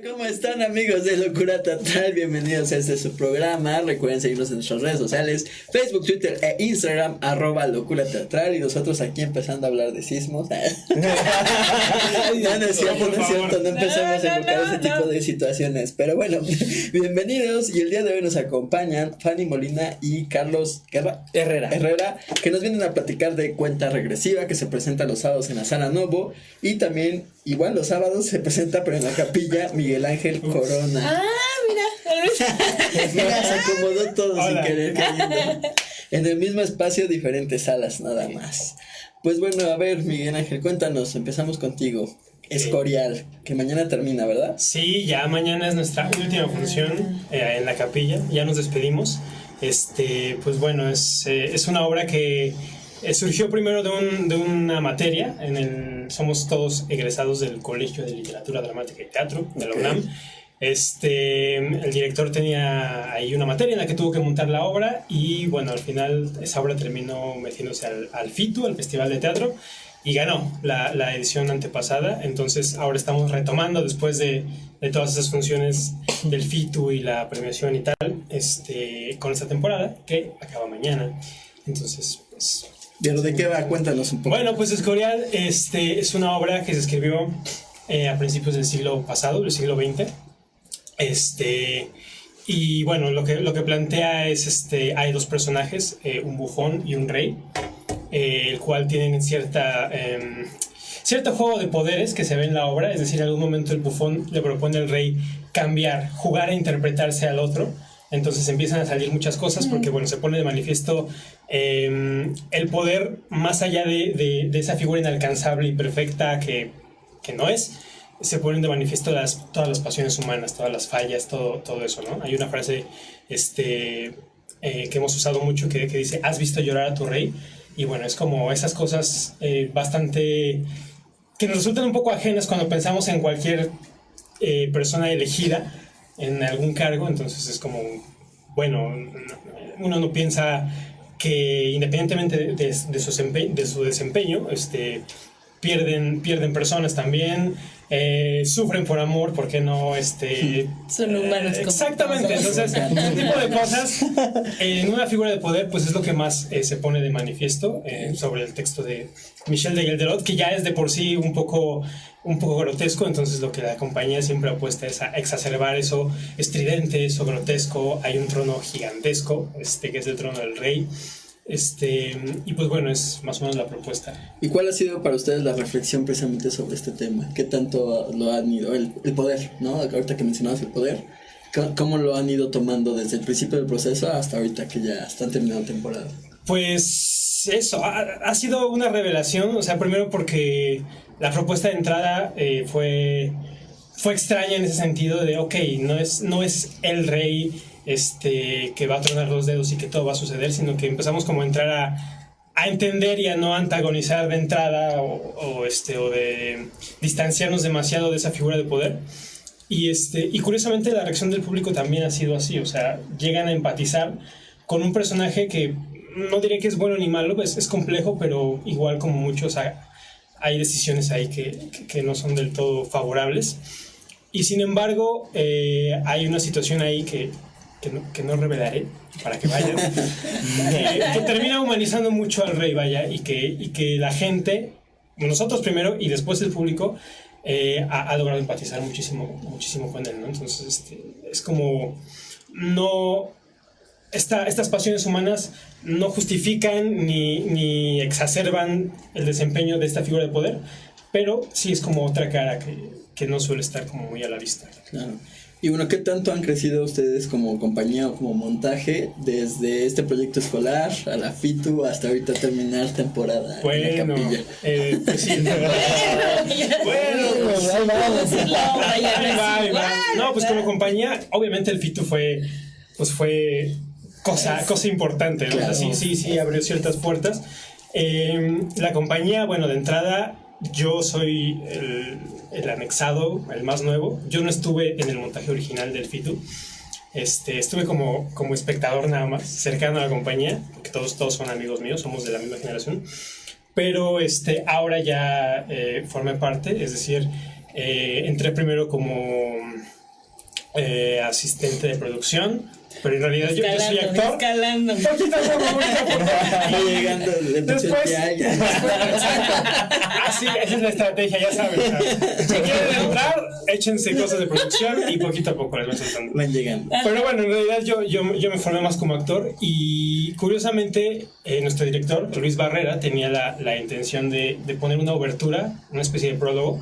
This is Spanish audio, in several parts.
¿Cómo están, amigos de Locura Teatral? Bienvenidos a este su programa. Recuerden seguirnos en nuestras redes sociales, Facebook, Twitter e Instagram, @Locura Teatral. Y nosotros aquí empezando a hablar de sismos. No es cierto, no empezamos a evocar ese tipo de situaciones. Pero bueno, bienvenidos. Y el día de hoy nos acompañan Fanny Molina y Carlos Herrera, que nos vienen a platicar de Cuenta Regresiva, que se presenta los sábados en la Sala Novo. Y también, igual los sábados, se presenta, pero en la Capilla Miguel Ángel Corona. Mira, se acomodó todo. Hola. Sin querer cayendo. En el mismo espacio, diferentes salas, nada más. Pues bueno, a ver, Miguel Ángel, cuéntanos, empezamos contigo. Escorial, que mañana termina, ¿verdad? Sí, ya mañana es nuestra última función en la capilla, ya nos despedimos. Pues bueno, es una obra que surgió primero de una materia. Somos todos egresados del Colegio de Literatura Dramática y Teatro de la UNAM. El director tenía ahí una materia en la que tuvo que montar la obra y bueno, al final esa obra terminó metiéndose al FITU, al Festival de Teatro, y ganó la edición antepasada. Entonces ahora estamos retomando después de todas esas funciones del FITU y la premiación y tal, con esta temporada que acaba mañana. Entonces, pues... ¿Pero de qué va? Cuéntanos un poco. Bueno, pues Escorial es una obra que se escribió a principios del siglo pasado, del siglo XX. Y bueno, lo que plantea es, hay dos personajes, un bufón y un rey, el cual tienen cierto juego de poderes que se ve en la obra. Es decir, en algún momento el bufón le propone al rey jugar a interpretarse al otro. Entonces empiezan a salir muchas cosas porque, bueno, se pone de manifiesto el poder más allá de esa figura inalcanzable y perfecta que no es. Se ponen de manifiesto todas las pasiones humanas, todas las fallas, todo eso, ¿no? Hay una frase que hemos usado mucho que dice: ¿has visto llorar a tu rey? Y bueno, es como esas cosas bastante... que nos resultan un poco ajenas cuando pensamos en cualquier persona elegida en algún cargo. Entonces es como, bueno, uno no piensa que independientemente de su desempeño, pierden personas también, sufren por amor, ¿por qué no? Son humanos. Exactamente, entonces ese tipo de cosas en una figura de poder pues es lo que más se pone de manifiesto sobre el texto de Michel de Gelderot, que ya es de por sí un poco grotesco. Entonces lo que la compañía siempre apuesta es a exacerbar eso estridente, eso grotesco. Hay un trono gigantesco, que es el trono del rey. Y pues bueno, es más o menos la propuesta. ¿Y cuál ha sido para ustedes la reflexión precisamente sobre este tema? ¿Qué tanto lo han ido, el poder, ¿no? Ahorita que mencionabas el poder, ¿cómo lo han ido tomando desde el principio del proceso hasta ahorita que ya están terminando temporada? Pues eso, ha sido una revelación. O sea, primero porque la propuesta de entrada fue extraña en ese sentido de, ok, no es el rey que va a tronar los dedos y que todo va a suceder, sino que empezamos como a entrar a entender y a no antagonizar de entrada o de distanciarnos demasiado de esa figura de poder. Y curiosamente la reacción del público también ha sido así. O sea, llegan a empatizar con un personaje que no diré que es bueno ni malo, es complejo, pero igual como muchos hay decisiones ahí que no son del todo favorables. Y sin embargo hay una situación ahí que no revelaré para que vayan, que termina humanizando mucho al rey, vaya, y que la gente, nosotros primero y después el público, ha logrado empatizar muchísimo con él, ¿no? Entonces es como estas pasiones humanas no justifican ni exacerban el desempeño de esta figura de poder, pero sí es como otra cara que no suele estar como muy a la vista. Claro. Y bueno, ¿qué tanto han crecido ustedes como compañía o como montaje desde este proyecto escolar a la FITU hasta ahorita terminar temporada en la Capilla? Pues sí. No, pues como compañía, obviamente el FITU fue cosa importante, ¿no? Claro. O sea, sí abrió ciertas puertas. La compañía, bueno, de entrada, yo soy el anexado, el más nuevo. Yo no estuve en el montaje original del FITU. Estuve como espectador nada más, cercano a la compañía, porque todos son amigos míos, somos de la misma generación. Pero ahora ya formé parte, es decir, Entré primero como asistente de producción, pero en realidad yo soy actor. Escalando. Poquito a poco. Llegando Después. Así, esa es la estrategia, ya saben. Si quieren entrar, échense cosas de producción y poquito a poco les voy soltando. Van llegando. Pero bueno, en realidad yo me formé más como actor y curiosamente nuestro director, Luis Barrera, tenía la intención de poner una obertura, una especie de prólogo,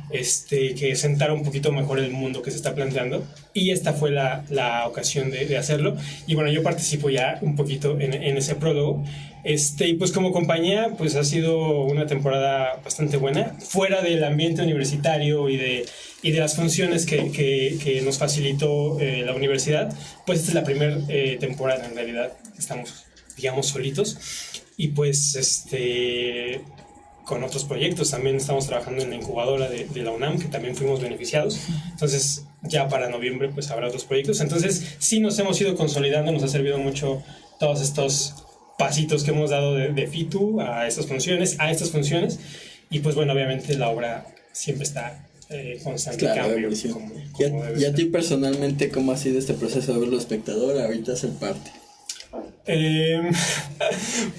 que sentara un poquito mejor el mundo que se está planteando, y esta fue la ocasión de hacerlo. Y bueno, yo participo ya un poquito en ese prólogo. Y pues como compañía, pues ha sido una temporada bastante buena, fuera del ambiente universitario y de las funciones que nos facilitó la universidad. Pues esta es la primera temporada en realidad, estamos, digamos, solitos, y pues con otros proyectos también estamos trabajando en la incubadora de la UNAM, que también fuimos beneficiados. Entonces ya para noviembre pues habrá otros proyectos. Entonces sí nos hemos ido consolidando, nos ha servido mucho todos estos pasitos que hemos dado de FITU a estas funciones, y pues bueno, obviamente la obra siempre está constante cambio. ¿Y a ti personalmente cómo ha sido este proceso de verlo espectador ahorita ser parte?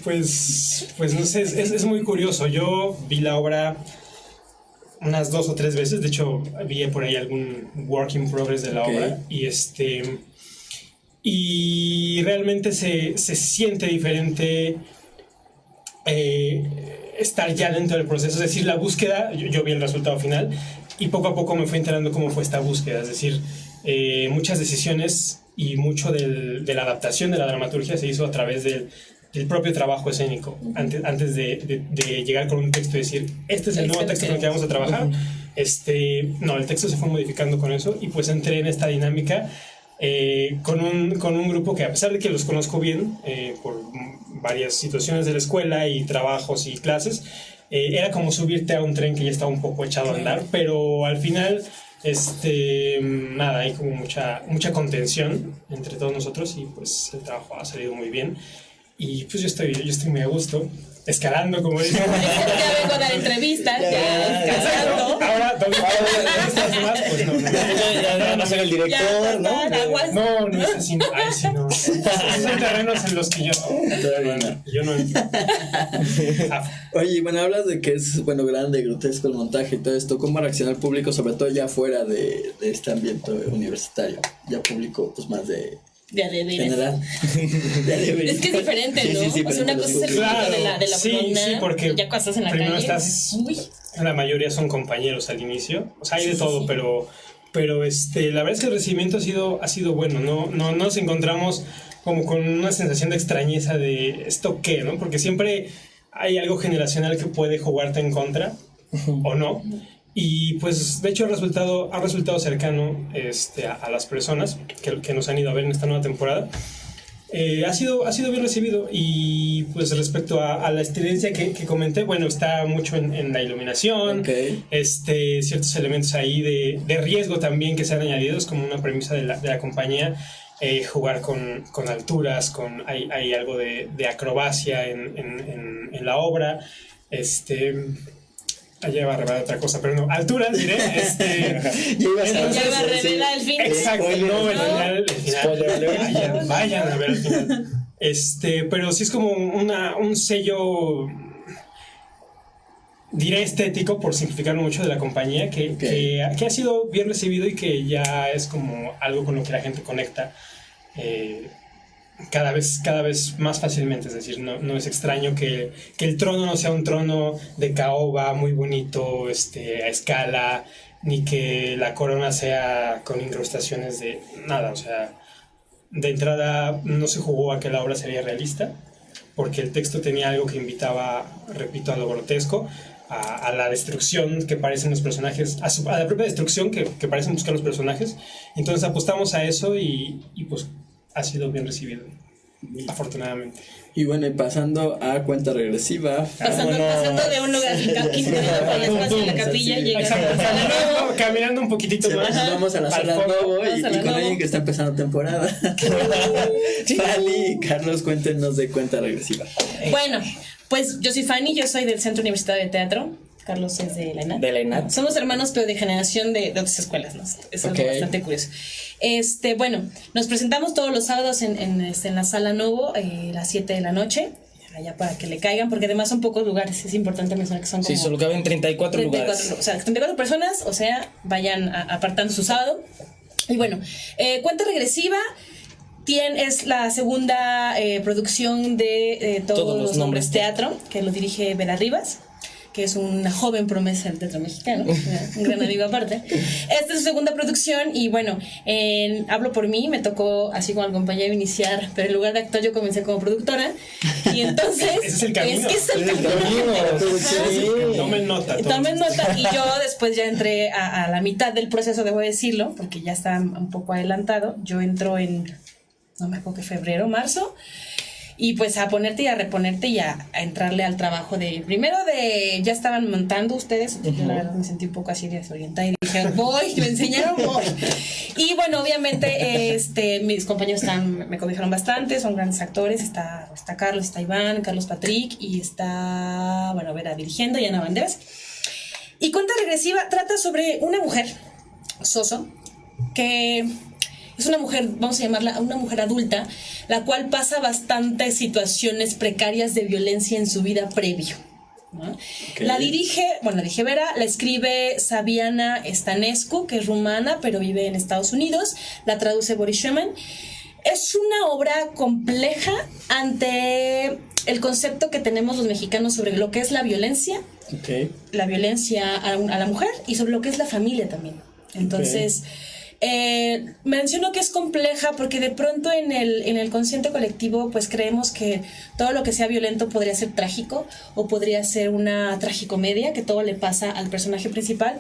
Pues no sé, es muy curioso. Yo vi la obra unas 2 o 3 veces, de hecho vi por ahí algún work in progress de la obra, y realmente se siente diferente estar ya dentro del proceso. Es decir, la búsqueda, yo vi el resultado final y poco a poco me fui enterando cómo fue esta búsqueda. Es decir, muchas decisiones y mucho de la adaptación de la dramaturgia se hizo a través del propio trabajo escénico, antes de llegar con un texto y decir, este es el nuevo texto con el que vamos a trabajar. No, el texto se fue modificando con eso, y pues entré en esta dinámica con un grupo que, a pesar de que los conozco bien por varias situaciones de la escuela y trabajos y clases, era como subirte a un tren que ya estaba un poco echado a andar, pero al final nada, hay como mucha contención entre todos nosotros, y pues el trabajo ha salido muy bien, y pues yo estoy muy a gusto, escalando, como dicen. Ya vengo a dar entrevistas, ya escalando. Ahora, más, pues no. Ya no soy el director, ¿no? No es así. Ay, sí, no. Esos son terrenos en los que yo no entro. Oye, bueno, hablas de que es, grande, grotesco el montaje y todo esto. ¿Cómo reacciona el público, sobre todo ya fuera de este ambiente universitario? Ya público, pues más de general. Es que es diferente, ¿no? Sí, o sea, una cosa es el público de la sí, porque ya cuando estás en la primero calle. La mayoría son compañeros al inicio. O sea, hay de todo, pero la verdad es que el recibimiento ha sido bueno. No nos encontramos como con una sensación de extrañeza de ¿esto qué? ¿No? Porque siempre hay algo generacional que puede jugarte en contra o no. Y pues de hecho ha resultado cercano a las personas que nos han ido a ver en esta nueva temporada. Ha sido bien recibido. Y pues respecto a la experiencia que comenté, bueno, está mucho en la iluminación, ciertos elementos ahí de riesgo también que se han añadido, es como una premisa de la compañía, jugar con alturas, hay algo de acrobacia en la obra. Allá iba a revelar otra cosa, pero no, alturas, diré. Ya iba a revelar el final. Exacto, el final. Vayan a ver el final. Pero sí es como un sello, diré estético, por simplificarlo mucho, de la compañía, que ha sido bien recibido y que ya es como algo con lo que la gente conecta cada vez más fácilmente. Es decir, no es extraño que el trono no sea un trono de caoba muy bonito a escala, ni que la corona sea con incrustaciones de nada. O sea, de entrada no se jugó a que la obra sería realista, porque el texto tenía algo que invitaba, repito, a lo grotesco, a la destrucción que parecen los personajes, a la propia destrucción que parecen buscar los personajes. Entonces apostamos a eso y pues ha sido bien recibido, afortunadamente. Y bueno, y pasando a cuenta regresiva. Pasando de un lugar al espacio de la capilla, llegando a la sala nuevo. Caminando un poquitito más. Vamos a la sala nuevo y con alguien que está empezando temporada. Fanny y Carlos, cuéntenos de cuenta regresiva. Bueno, pues yo soy Fanny, yo soy del Centro Universitario de Teatro. Carlos es de la ENAD. De la ENAD. Somos hermanos, pero de generación de otras escuelas, ¿no? Es algo bastante curioso. Bueno, nos presentamos todos los sábados en la Sala Novo, las 7 de la noche. Allá para que le caigan, porque además son pocos lugares, es importante mencionar que son como... Sí, solo caben 34 lugares. O sea, 34 personas, o sea, vayan apartando su sábado. Y bueno, Cuenta Regresiva es la segunda producción de Todos los Nombres Teatro, que lo dirige Vera Rivas, que es una joven promesa del teatro mexicano, un gran amigo aparte. Esta es su segunda producción y bueno, hablo por mí, me tocó así como al compañero iniciar, pero en lugar de actor yo comencé como productora y entonces... Ese es el camino. Es que es el camino. Tomen nota. Y yo después ya entré a la mitad del proceso, debo decirlo, porque ya está un poco adelantado. Yo entro en, no me acuerdo qué, febrero, marzo. Y pues a ponerte y a reponerte y a entrarle al trabajo ya estaban montando ustedes, yo la verdad me sentí un poco así desorientada y dije, me enseñaron, voy. Y bueno, obviamente mis compañeros me cobijaron bastante, son grandes actores, está Carlos, está Iván, Carlos Patrick y está, Vera dirigiendo y Ana Banderas. Y Cuenta Regresiva trata sobre una mujer, Soso, que... es una mujer, vamos a llamarla una mujer adulta, la cual pasa bastantes situaciones precarias de violencia en su vida previo, ¿no? Okay. La dirige Vera, la escribe Saviana Stanescu, que es rumana, pero vive en Estados Unidos, la traduce Boris Schumann. Es una obra compleja ante el concepto que tenemos los mexicanos sobre lo que es la violencia, la violencia a la mujer y sobre lo que es la familia también. Entonces... menciono que es compleja porque de pronto en el consciente colectivo pues creemos que todo lo que sea violento podría ser trágico o podría ser una tragicomedia, que todo le pasa al personaje principal,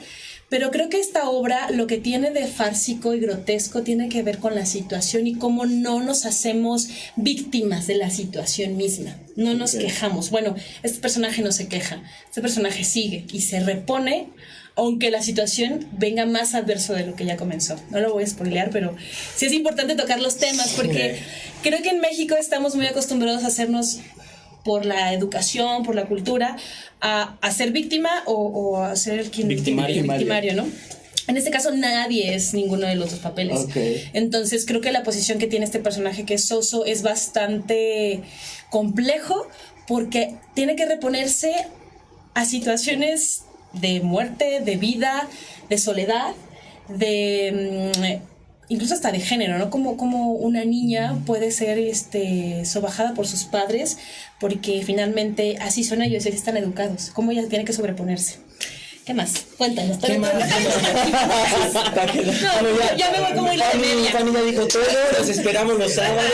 pero creo que esta obra lo que tiene de fársico y grotesco tiene que ver con la situación y cómo no nos hacemos víctimas de la situación misma, no nos quejamos. Bueno, este personaje no se queja, este personaje sigue y se repone aunque la situación venga más adverso de lo que ya comenzó. No lo voy a spoilear, pero sí es importante tocar los temas, porque creo que en México estamos muy acostumbrados a hacernos, por la educación, por la cultura, a ser víctima o a ser victimario, ¿no? En este caso nadie es ninguno de los dos papeles. Entonces creo que la posición que tiene este personaje, que es Soso, es bastante complejo, porque tiene que reponerse a situaciones de muerte, de vida, de soledad, incluso hasta de género, ¿no? Como una niña puede ser sobajada por sus padres, porque finalmente así son ellos, así están educados. Cómo ella tiene que sobreponerse. ¿Qué más? Cuéntanos. ¿Qué más? Ya me voy como hilo de media. Fanny ya dijo todo, los esperamos los sábados.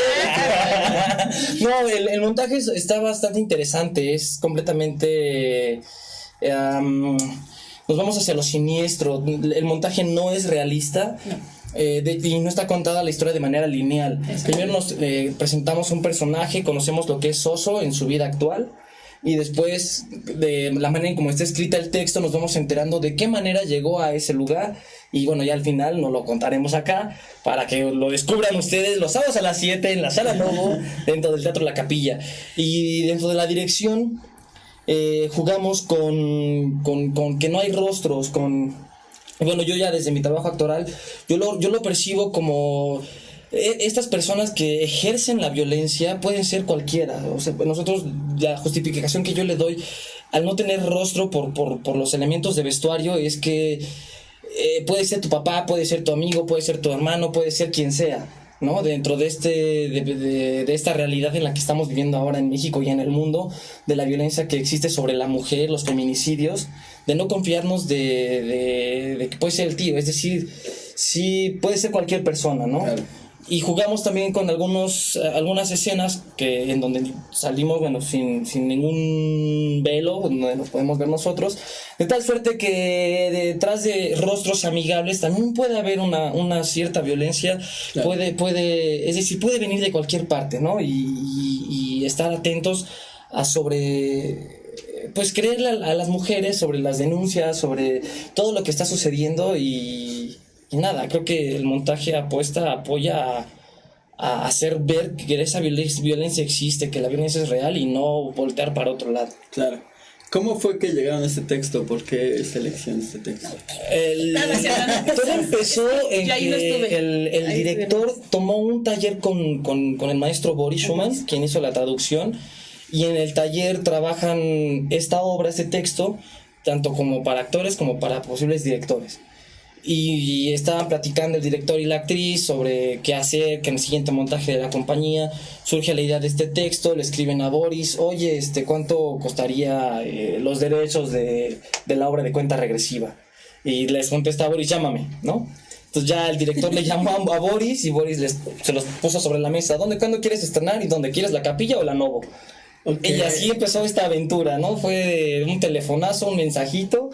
No, el montaje está bastante interesante, es completamente... nos vamos hacia lo siniestro. El montaje no es realista, y no está contada la historia de manera lineal. Primero nos presentamos un personaje, conocemos lo que es Soso en su vida actual, y después, de la manera en cómo está escrita el texto, nos vamos enterando de qué manera llegó a ese lugar. Y bueno, ya al final nos lo contaremos acá para que lo descubran ustedes los sábados a las 7 en la Sala Novo, dentro del Teatro La Capilla. Y dentro de la dirección jugamos con que no hay rostros, bueno, yo ya desde mi trabajo actoral yo lo percibo como estas personas que ejercen la violencia pueden ser cualquiera. O sea, nosotros, la justificación que yo le doy al no tener rostro por los elementos de vestuario es que puede ser tu papá, puede ser tu amigo, puede ser tu hermano, puede ser quien sea, ¿no? Dentro de esta realidad en la que estamos viviendo ahora en México y en el mundo, de la violencia que existe sobre la mujer, los feminicidios, de no confiarnos de que puede ser el tío, es decir, sí puede ser cualquier persona, ¿no? Claro. Y jugamos también con algunas escenas en donde salimos, bueno, sin ningún velo, donde nos podemos ver nosotros, de tal suerte que detrás de rostros amigables también puede haber una cierta violencia. Claro. Es decir, puede venir de cualquier parte, ¿no? Y estar atentos pues creerle a las mujeres sobre las denuncias, sobre todo lo que está sucediendo y nada, creo que el montaje apoya a hacer ver que esa violencia existe, que la violencia es real y no voltear para otro lado. Claro. ¿Cómo fue que llegaron a este texto? ¿Por qué selección este texto? Todo empezó en que el director tomó un taller con el maestro Boris Schumann, quien hizo la traducción, y en el taller trabajan esta obra, este texto, tanto como para actores como para posibles directores. Y estaban platicando el director y la actriz sobre qué hacer, que en el siguiente montaje de la compañía surge la idea de este texto, le escriben a Boris, oye, ¿cuánto costaría los derechos de la obra de cuenta regresiva? Y les contesta a Boris, llámame, ¿no? Entonces ya el director le llamó a Boris y Boris se los puso sobre la mesa, ¿cuándo quieres estrenar y dónde quieres, la Capilla o la Novo? Okay. Y así empezó esta aventura, ¿no? Fue un telefonazo, un mensajito.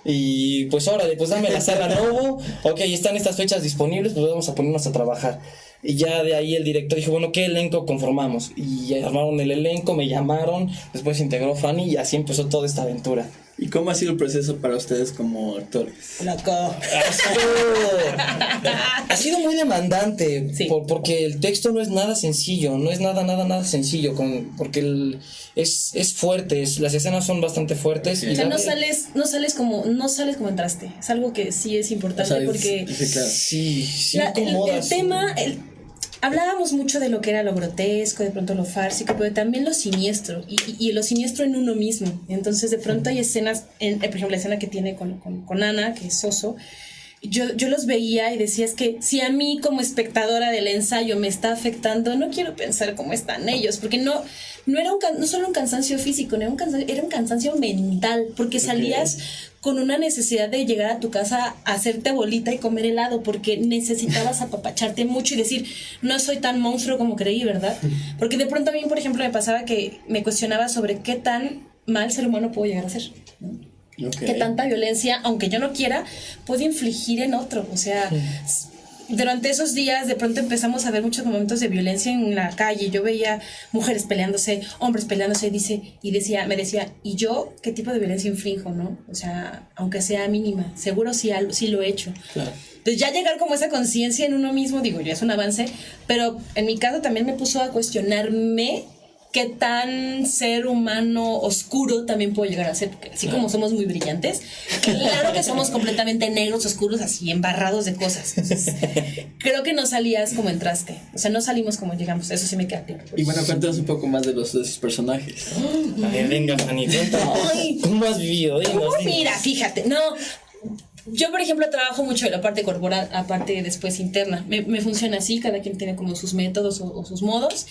Y pues órale, pues dame la sala Novo. Ok, están estas fechas disponibles, pues vamos a ponernos a trabajar. Y ya de ahí el director dijo, bueno, ¿qué elenco conformamos? Y armaron el elenco, me llamaron, después se integró Fanny y así empezó toda esta aventura. ¿Y cómo ha sido el proceso para ustedes como actores? Ha sido muy demandante, sí. Porque el texto no es nada sencillo, no es nada sencillo, porque es fuerte, las escenas son bastante fuertes. O sea, no sales como entraste, es algo que sí es importante, o sea, porque claro. Sí, el tema... Hablábamos mucho de lo que era lo grotesco, de pronto lo fársico, pero también lo siniestro, y lo siniestro en uno mismo. Entonces, de pronto hay escenas, por ejemplo, la escena que tiene con Ana, que es Soso, yo los veía y decía, es que si a mí como espectadora del ensayo me está afectando, no quiero pensar cómo están ellos, porque no era no solo un cansancio físico, era un cansancio mental, porque salías con una necesidad de llegar a tu casa a hacerte bolita y comer helado, porque necesitabas apapacharte mucho y decir, no soy tan monstruo como creí, ¿verdad? Porque de pronto a mí, por ejemplo, me pasaba que me cuestionaba sobre qué tan mal ser humano puedo llegar a ser, ¿no? Okay. Que tanta violencia, aunque yo no quiera, puede infligir en otro. O sea, durante esos días de pronto empezamos a ver muchos momentos de violencia en la calle. Yo veía mujeres peleándose, hombres peleándose, me decía, ¿y yo qué tipo de violencia inflijo, no? O sea, aunque sea mínima, seguro sí lo he hecho. Claro. Entonces ya llegar como esa conciencia en uno mismo, digo, ya es un avance, pero en mi caso también me puso a cuestionarme qué tan ser humano oscuro también puedo llegar a ser, porque así como somos muy brillantes, claro que somos completamente negros, oscuros, así embarrados de cosas. Entonces, creo que no salías como entraste, o sea, no salimos como llegamos, eso sí me queda claro. Y bueno, cuéntanos un poco más de sus personajes. A ver, venga, Fanny, ¿cómo has vivido? Dinos. Mira, fíjate, yo, por ejemplo, trabajo mucho de la parte corporal, aparte después interna. Me funciona así, cada quien tiene como sus métodos o sus modos.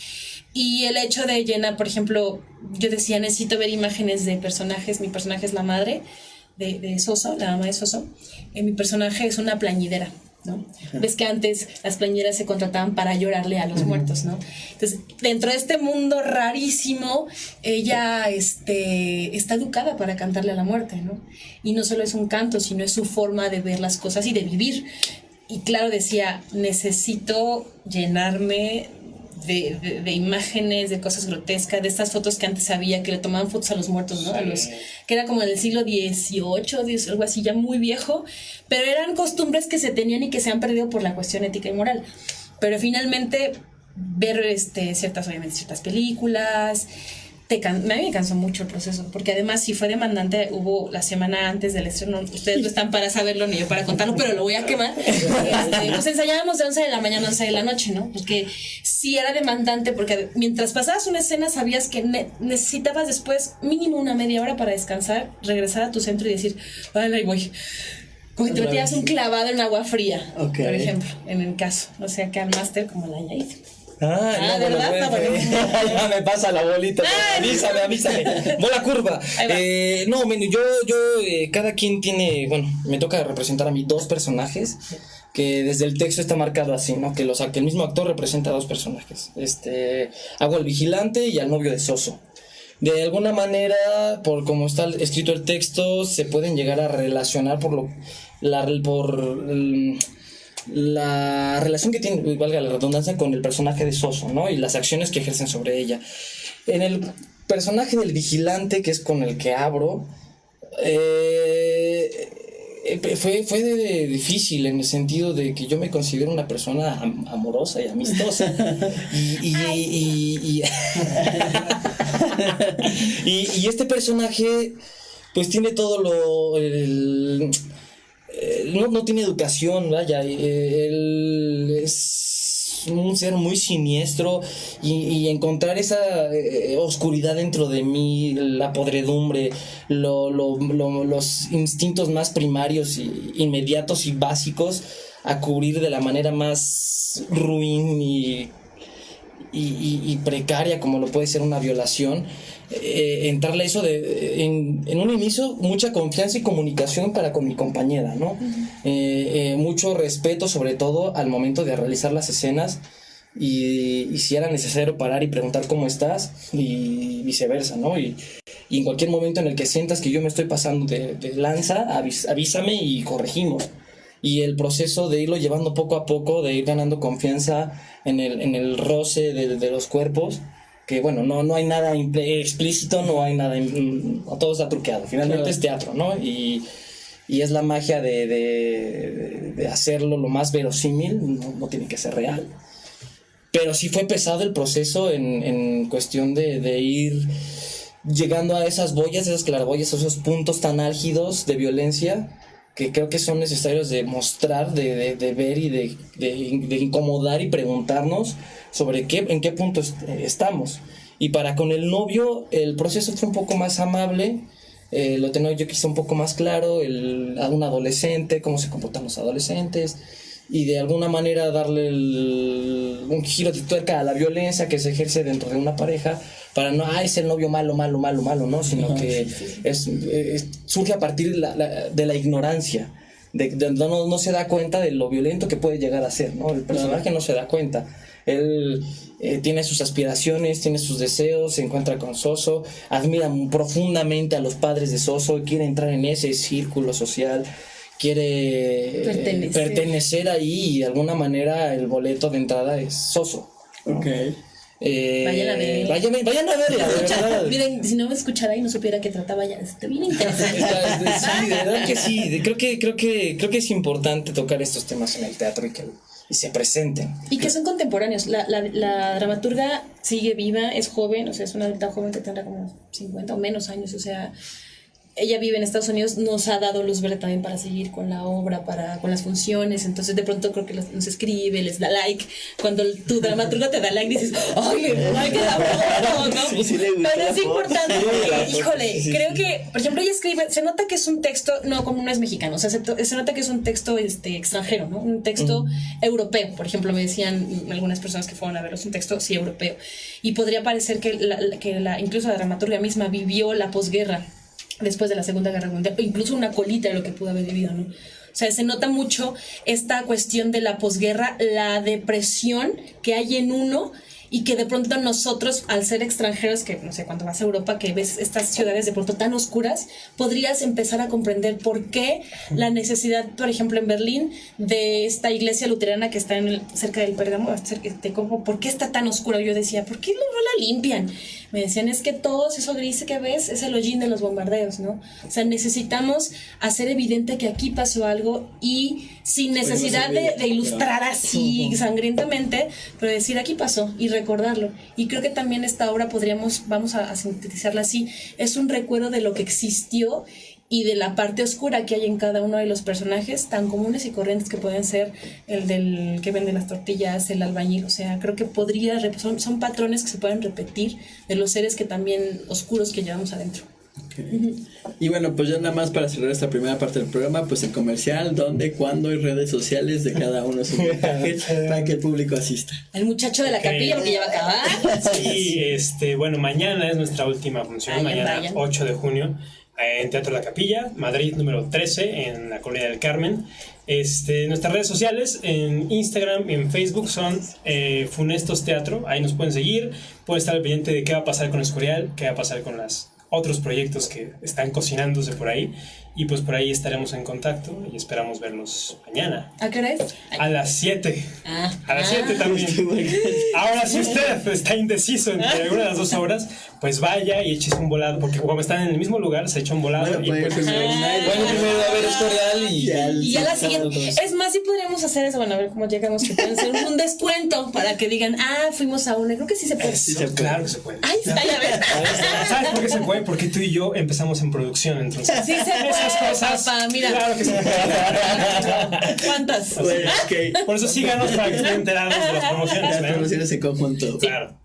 Y el hecho de llenar, por ejemplo, yo decía, necesito ver imágenes de personajes. Mi personaje es la madre de Soso, la mamá de Soso. Mi personaje es una plañidera, ¿no? Ves que antes las plañideras se contrataban para llorarle a los muertos, ¿no? Entonces, dentro de este mundo rarísimo, ella está educada para cantarle a la muerte, ¿no? Y no solo es un canto, sino es su forma de ver las cosas y de vivir. Y claro, decía, necesito llenarme de imágenes, de cosas grotescas, de estas fotos que antes había, que le tomaban fotos a los muertos, ¿no? Que era como en el siglo XVIII, algo así, ya muy viejo, pero eran costumbres que se tenían y que se han perdido por la cuestión ética y moral. Pero finalmente, ver obviamente ciertas películas, a mí me cansó mucho el proceso, porque además si fue demandante, hubo la semana antes del estreno, ustedes no están para saberlo ni yo para contarlo, pero lo voy a quemar, pues ensayábamos de 11 de la mañana a 11 de la noche, ¿no? Porque sí era demandante, porque mientras pasabas una escena sabías que necesitabas después mínimo una media hora para descansar, regresar a tu centro y decir, vale, ahí voy. Como te metías un clavado en agua fría, por ejemplo, en el caso, o sea que al máster como la ya hice. ¿Verdad? Bueno. Ya me pasa la bolita. Avísame. Bola curva. Yo cada quien tiene, me toca representar a mí dos personajes, que desde el texto está marcado así, ¿no? Que el mismo actor representa a dos personajes. Hago al vigilante y al novio de Soso. De alguna manera, por como está escrito el texto, se pueden llegar a relacionar por la relación que tiene, valga la redundancia, con el personaje de Soso, ¿no? Y las acciones que ejercen sobre ella. En el personaje del vigilante, que es con el que abro, fue difícil en el sentido de que yo me considero una persona amorosa y amistosa. Y este personaje, pues tiene todo no tiene educación, vaya. Él es un ser muy siniestro y encontrar esa oscuridad dentro de mí, la podredumbre, los instintos más primarios, inmediatos y básicos, a cubrir de la manera más ruin y precaria como lo puede ser una violación. Entrarle eso en un inicio, mucha confianza y comunicación para con mi compañera, ¿no? Mucho respeto, sobre todo al momento de realizar las escenas, y si era necesario parar y preguntar cómo estás, y viceversa, ¿no? Y en cualquier momento en el que sientas que yo me estoy pasando de lanza, avísame y corregimos. Y el proceso de irlo llevando poco a poco, de ir ganando confianza en el roce de los cuerpos, que bueno, no hay nada explícito, no hay nada, todo está truqueado, finalmente claro. Es teatro, ¿no? Y es la magia de hacerlo lo más verosímil, no tiene que ser real. Pero sí fue pesado el proceso en cuestión de ir llegando a esas boyas, esas claraboyas, esos puntos tan álgidos de violencia, que creo que son necesarios de mostrar, de ver y de incomodar y preguntarnos sobre en qué punto estamos. Y para con el novio el proceso fue un poco más amable, lo tengo yo quizá un poco más claro, a un adolescente, cómo se comportan los adolescentes, y de alguna manera darle un giro de tuerca a la violencia que se ejerce dentro de una pareja, para no, es el novio malo, ¿no? Sino que surge a partir de la ignorancia, no se da cuenta de lo violento que puede llegar a ser, ¿no? El personaje no se da cuenta. Él tiene sus aspiraciones, tiene sus deseos, se encuentra con Soso, admira profundamente a los padres de Soso, quiere entrar en ese círculo social, quiere pertenecer ahí, y de alguna manera el boleto de entrada es Soso, ¿no? Okay. Vayan a ver. Vayan a verla. Miren, si no me escuchara y no supiera que trataba, ya está bien interesante. Sí, de verdad que sí. Creo que es importante tocar estos temas en el teatro y se presenten. Y que son contemporáneos. La dramaturga sigue viva, es joven, o sea, es una adulta joven que tendrá como 50 o menos años, o sea, ella vive en Estados Unidos, nos ha dado luz verde también para seguir con la obra, con las funciones. Entonces de pronto creo que nos escribe, les da like. Cuando tu dramaturgo te da like dices, ¡ay, me queda bueno! ¿no? Sí, pero es importante porque, híjole, creo que, por ejemplo, ella escribe, se nota que es un texto, como no es mexicano, o sea, se nota que es un texto extranjero, ¿no? Un texto europeo. Por ejemplo, me decían algunas personas que fueron a verlo, es un texto, sí, europeo. Y podría parecer que incluso la dramaturga misma vivió la posguerra, después de la Segunda Guerra Mundial, o incluso una colita de lo que pudo haber vivido, ¿no? O sea, se nota mucho esta cuestión de la posguerra, la depresión que hay en uno, y que de pronto nosotros, al ser extranjeros, que no sé, cuando vas a Europa, que ves estas ciudades de pronto tan oscuras, podrías empezar a comprender por qué la necesidad, por ejemplo, en Berlín, de esta iglesia luterana que está cerca del Pérgamo, ¿por qué está tan oscura? Yo decía, ¿por qué no la limpian? Me decían, es que todo eso gris que ves es el hollín de los bombardeos, ¿no? O sea, necesitamos hacer evidente que aquí pasó algo, y sin necesidad de ilustrar así sangrientamente, pero decir, aquí pasó, y recordarlo. Y creo que también esta obra vamos a sintetizarla así, es un recuerdo de lo que existió y de la parte oscura que hay en cada uno de los personajes tan comunes y corrientes que pueden ser el del que vende las tortillas, el albañil. O sea, creo que son patrones que se pueden repetir de los seres que también oscuros que llevamos adentro. Okay. Y bueno, pues ya nada más para cerrar esta primera parte del programa, pues el comercial, dónde, cuándo y redes sociales de cada uno sus mensajes para que el público asista. El muchacho de la capilla, porque ya va a acabar. Sí, bueno, mañana es nuestra última función, mañana 8 de junio, en Teatro La Capilla, Madrid número 13, en la Colonia del Carmen. Nuestras redes sociales en Instagram y en Facebook son Funestos Teatro, ahí nos pueden seguir, pueden estar al pendiente de qué va a pasar con Escorial, qué va a pasar con los otros proyectos que están cocinándose por ahí. Y pues por ahí estaremos en contacto y esperamos verlos mañana. ¿A qué hora es? A las 7. A las 7 también. Justo, Ahora, si usted está indeciso entre alguna de las 2 horas, pues vaya y échese un volado, porque como están en el mismo lugar, se echa un volado. Bueno, Y pues, pues, primero primero a ver Escorial Y ya la sí, siguiente. Es más, sí podríamos hacer eso. Bueno, a ver cómo llegamos. Que pueden hacer un descuento para que digan, fuimos a una. Creo que sí se puede. Sí se puede. Claro que se puede. Ay, a ver. ¿Sabes por qué se puede? Porque tú y yo empezamos en producción, entonces. Sí se puede. Esas cosas. Papá, mira. Claro que se puede. ¿Cuántas? Bueno, ok. Por eso síganos para que estén enterados de las promociones. Las ¿ven? promociones en conjunto. Claro.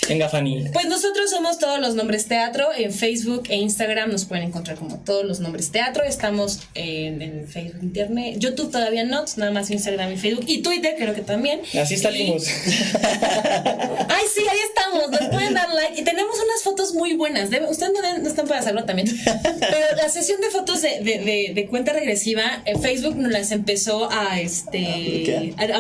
Venga, Fanny. Pues nosotros somos Todos los Nombres Teatro. En Facebook e Instagram nos pueden encontrar como Todos los Nombres Teatro. Estamos en Facebook, Internet, YouTube todavía no, nada más Instagram y Facebook. Y Twitter creo que también. Así salimos. Ay, sí, ahí estamos. Nos pueden dar like. Y tenemos unas fotos muy buenas. Ustedes no están para hacerlo también. Pero la sesión de fotos de cuenta regresiva, Facebook nos las empezó a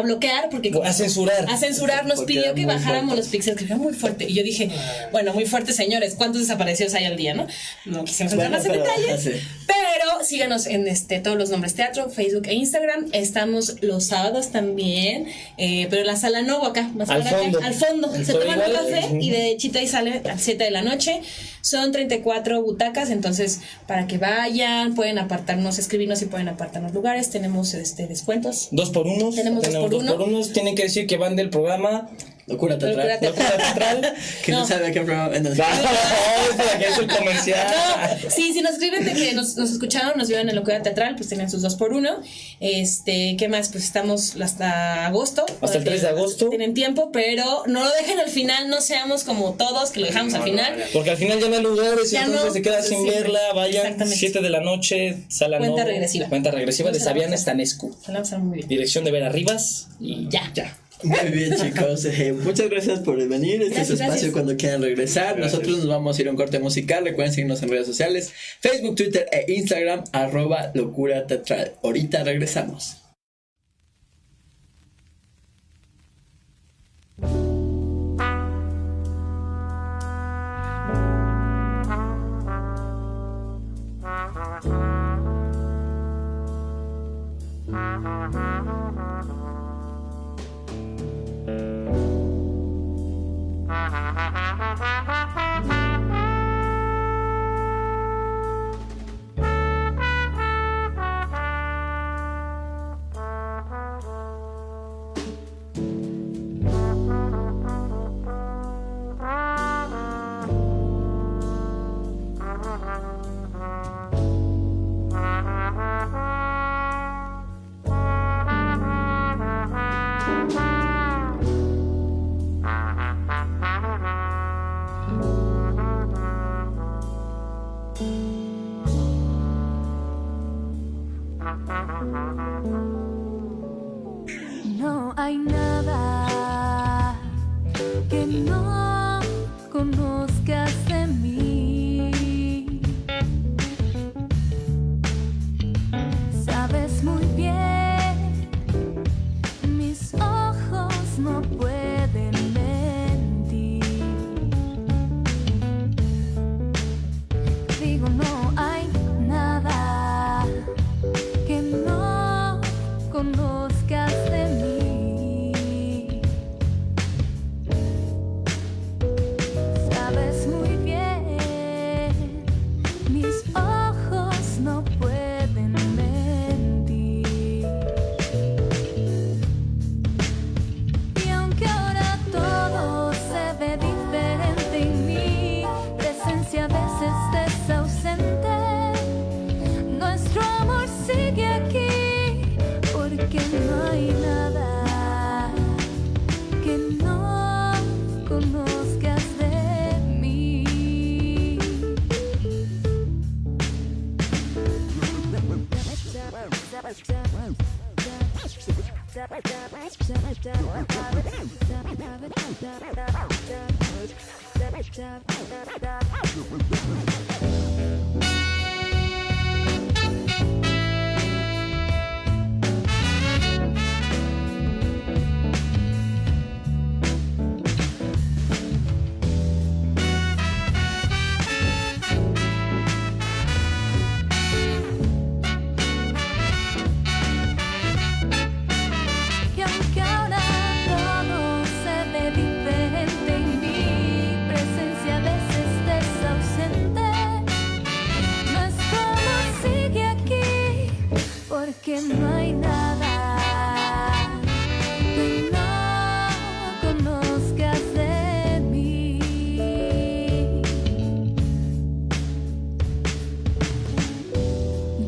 bloquear porque A censurar. a censurar. Nos Porque pidió eran que muy bajáramos fuertes. los píxeles, que era muy fuerte. Y yo dije, bueno, muy fuerte, señores. ¿Cuántos desaparecidos hay al día, no? No quisimos entrar Bueno, más en pero, detalles. sí. Pero síganos en Todos los Nombres Teatro, Facebook e Instagram. Estamos los sábados también. Pero en la sala Novo acá, más Al para acá, fondo. al fondo. Se Estoy toman un igual. café y de chita y sale a las 7 de la noche. Son 34 butacas, entonces para que vayan, pueden apartarnos, escribirnos y pueden apartarnos lugares. Tenemos descuentos. 2 por 1. Tenemos 2 por 1. 2 por 1. Tienen que decir que van del programa. Locura teatral. Locura teatral. Que no No. sabe a qué programa. No, No, para que es el comercial. No, sí, si nos escriben de que nos escucharon, nos vieron en Locura Teatral, pues tienen sus 2 por 1. ¿Qué más? Pues estamos hasta agosto. Hasta el 3 de agosto. Tienen tiempo, pero no lo dejen al final, no seamos como todos que lo dejamos al final. Porque al final ya no hay lugares, Ya entonces no, se queda sin sí, verla. Vayan, exactamente. 7 de la noche, sala Cuenta Novo. regresiva. Cuenta regresiva de No se la Sabiana vamos a- Estanescu. Se la vamos a hacer muy bien. Dirección de Vera Rivas. Y Ya. Muy bien, chicos. Muchas gracias por venir. Este es su espacio Gracias. cuando quieran regresar. Gracias. Nosotros nos vamos a ir a un corte musical. Recuerden seguirnos en redes sociales: Facebook, Twitter e Instagram, @locura teatral. Ahorita regresamos. No hay nada que no conozcas de mí. Sabes muy bien, mis ojos no pueden mentir. Digo, no hay nada que no conozcas de mí. Sabes muy bien, mis ojos no pueden mentir. Y aunque ahora todo se ve diferente en mi presencia, a veces es ausente, nuestro amor sigue aquí, porque no hay nada que no conozcas de mí. porque no hay nada que no conozcas de mí.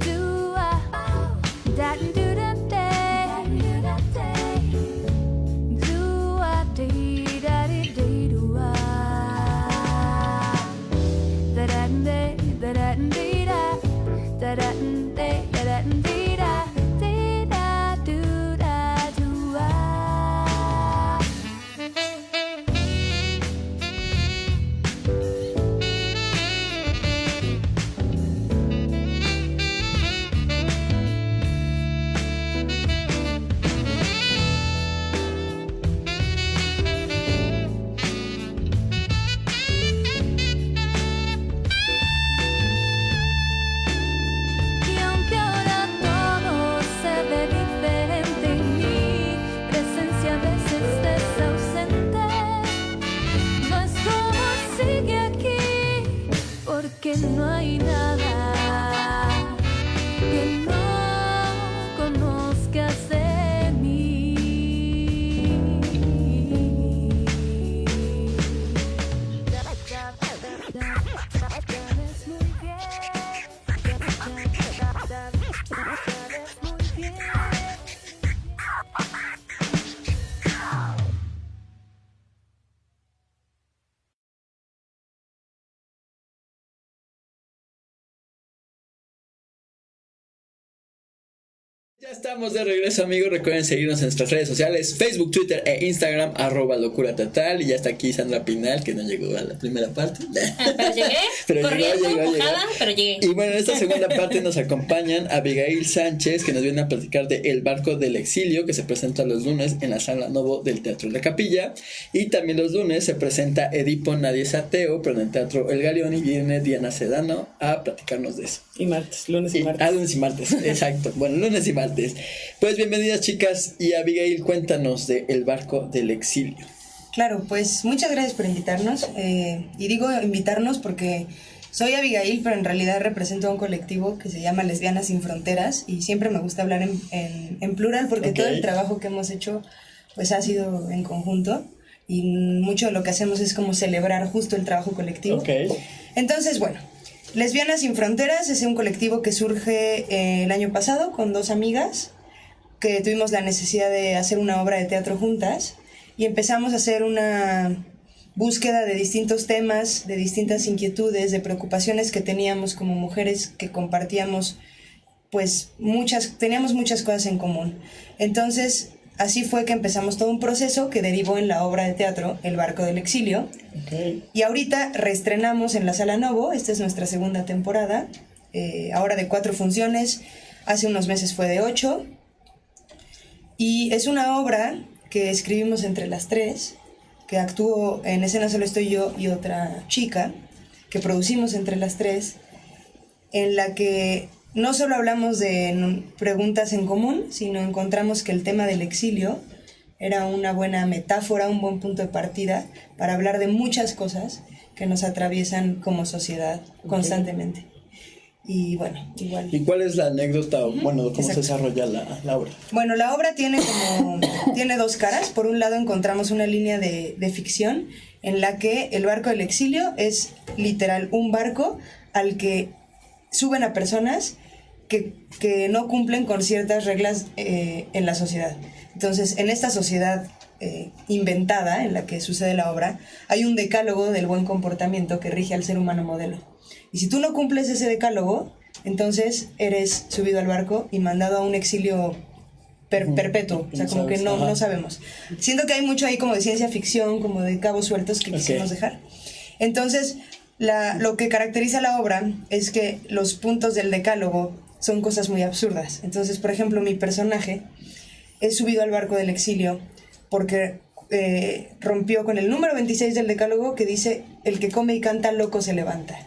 Do I that do that day? Do I dee da dee dee do I that and day that and dee da that and day that and dee da do da do I. Y aunque ahora todo se ve diferente en mi presencia a veces es ausente, nuestro amor sigue aquí porque no hay nada que no conozcas de mí. Sabes muy bien. Sabes muy bien. Ya estamos de regreso, amigos. Recuerden seguirnos en nuestras redes sociales: Facebook, Twitter e Instagram, @locura total. Y ya está aquí Sandra Pinal, que no llegó a la primera parte. Pero llegué, Pero corriendo, llegó. empujada, pero llegué. Y bueno, en esta segunda parte nos acompañan Abigail Sánchez, que nos viene a platicar de El Barco del Exilio, que se presenta los lunes en la Sala Novo del Teatro La Capilla. Y también los lunes se presenta Edipo Nadie es Ateo, pero en el Teatro El Galeón, y viene Diana Sedano a platicarnos de eso. Y martes, lunes y martes. Lunes y martes, exacto. Bueno, lunes y martes. Pues bienvenidas, chicas. Y Abigail, cuéntanos de El Barco del Exilio. Claro, pues muchas gracias por invitarnos. Y digo invitarnos porque soy Abigail, pero en realidad represento a un colectivo que se llama Lesbianas Sin Fronteras. Y siempre me gusta hablar en plural porque todo el trabajo que hemos hecho pues ha sido en conjunto. Y mucho de lo que hacemos es como celebrar justo el trabajo colectivo. Entonces, bueno, Lesbianas Sin Fronteras es un colectivo que surge el año pasado con dos amigas que tuvimos la necesidad de hacer una obra de teatro juntas y empezamos a hacer una búsqueda de distintos temas, de distintas inquietudes, de preocupaciones que teníamos como mujeres que compartíamos, pues teníamos muchas cosas en común. Entonces, así fue que empezamos todo un proceso que derivó en la obra de teatro El Barco del Exilio. Y ahorita reestrenamos en la Sala Novo. Esta es nuestra segunda temporada, ahora de 4 funciones, hace unos meses fue de 8, y es una obra que escribimos entre las 3, que actuó en escena solo estoy yo y otra chica, que producimos entre las 3, en la que no solo hablamos de preguntas en común, sino encontramos que el tema del exilio era una buena metáfora, un buen punto de partida para hablar de muchas cosas que nos atraviesan como sociedad constantemente. Y bueno, igual. ¿Y cuál es la anécdota, bueno, cómo se desarrolla la obra? Bueno, la obra tiene 2 caras. Por un lado encontramos una línea de ficción en la que el barco del exilio es literal un barco al que suben a personas que no cumplen con ciertas reglas en la sociedad. Entonces, en esta sociedad inventada en la que sucede la obra, hay un decálogo del buen comportamiento que rige al ser humano modelo. Y si tú no cumples ese decálogo, entonces eres subido al barco y mandado a un exilio perpetuo. O sea, como que no sabemos. Siento que hay mucho ahí como de ciencia ficción, como de cabos sueltos que quisimos dejar. Entonces, lo que caracteriza la obra es que los puntos del decálogo son cosas muy absurdas. Entonces, por ejemplo, mi personaje es subido al barco del exilio porque rompió con el número 26 del decálogo, que dice: el que come y canta loco se levanta.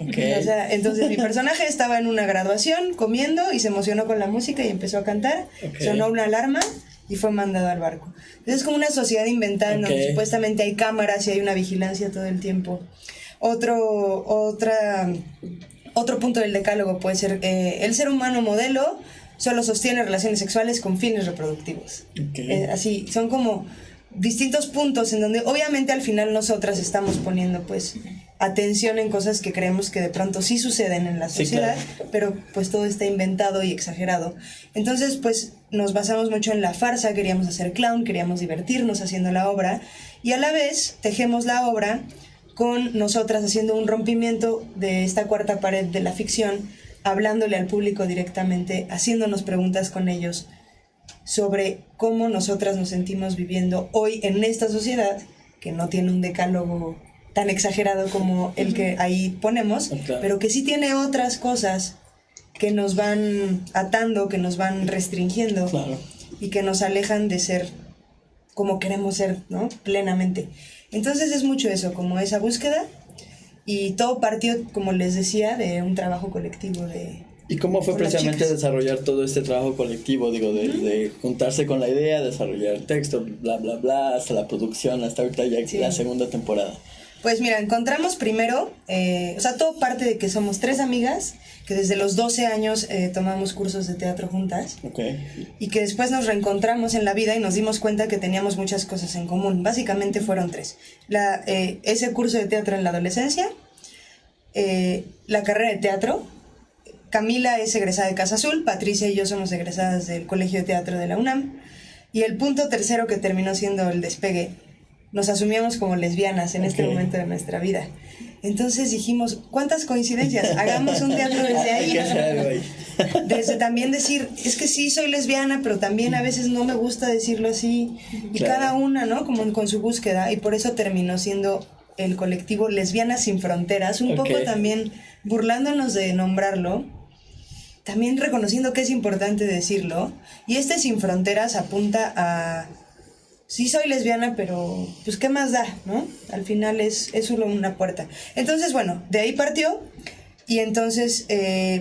O sea, entonces mi personaje estaba en una graduación comiendo y se emocionó con la música y empezó a cantar. Sonó una alarma y fue mandado al barco. Entonces es como una sociedad inventada en donde supuestamente hay cámaras y hay una vigilancia todo el tiempo. Otro punto del decálogo puede ser el ser humano modelo solo sostiene relaciones sexuales con fines reproductivos. Okay. Así, son como distintos puntos en donde obviamente al final nosotras estamos poniendo pues atención en cosas que creemos que de pronto sí suceden en la sociedad, sí, claro. pero pues todo está inventado y exagerado. Entonces pues nos basamos mucho en la farsa, queríamos hacer clown, queríamos divertirnos haciendo la obra y a la vez tejemos la obra con nosotras haciendo un rompimiento de esta cuarta pared de la ficción, hablándole al público directamente, haciéndonos preguntas con ellos sobre cómo nosotras nos sentimos viviendo hoy en esta sociedad que no tiene un decálogo tan exagerado como el que ahí ponemos, claro. pero que sí tiene otras cosas que nos van atando, que nos van restringiendo, claro. y que nos alejan de ser como queremos ser, ¿no? Plenamente. Entonces es mucho eso, como esa búsqueda, y todo partió, como les decía, de un trabajo colectivo de... ¿Y cómo fue con las precisamente chicas. desarrollar todo este trabajo colectivo? Digo, de juntarse con la idea, desarrollar el texto, bla, bla, bla, hasta la producción, hasta ahorita ya Sí. la segunda temporada. Pues mira, encontramos primero, o sea, todo parte de que somos 3 amigas, que desde los 12 años tomamos cursos de teatro juntas, Okay. y que después nos reencontramos en la vida y nos dimos cuenta que teníamos muchas cosas en común. Básicamente fueron 3. Ese curso de teatro en la adolescencia, la carrera de teatro. Camila es egresada de Casa Azul, Patricia y yo somos egresadas del Colegio de Teatro de la UNAM. Y el punto tercero, que terminó siendo el despegue, nos asumíamos como lesbianas en este momento de nuestra vida. Entonces dijimos, ¿cuántas coincidencias? Hagamos un teatro desde Hay ahí. que hacer algo ahí. Desde también decir, es que sí soy lesbiana, pero también a veces no me gusta decirlo así. Y Claro. cada una, ¿no? Como con su búsqueda. Y por eso terminó siendo el colectivo Lesbianas Sin Fronteras. Un poco también burlándonos de nombrarlo. También reconociendo que es importante decirlo. Y este Sin Fronteras apunta a... Sí soy lesbiana, pero pues qué más da, ¿no? Al final es solo una puerta. Entonces, bueno, de ahí partió. Y entonces,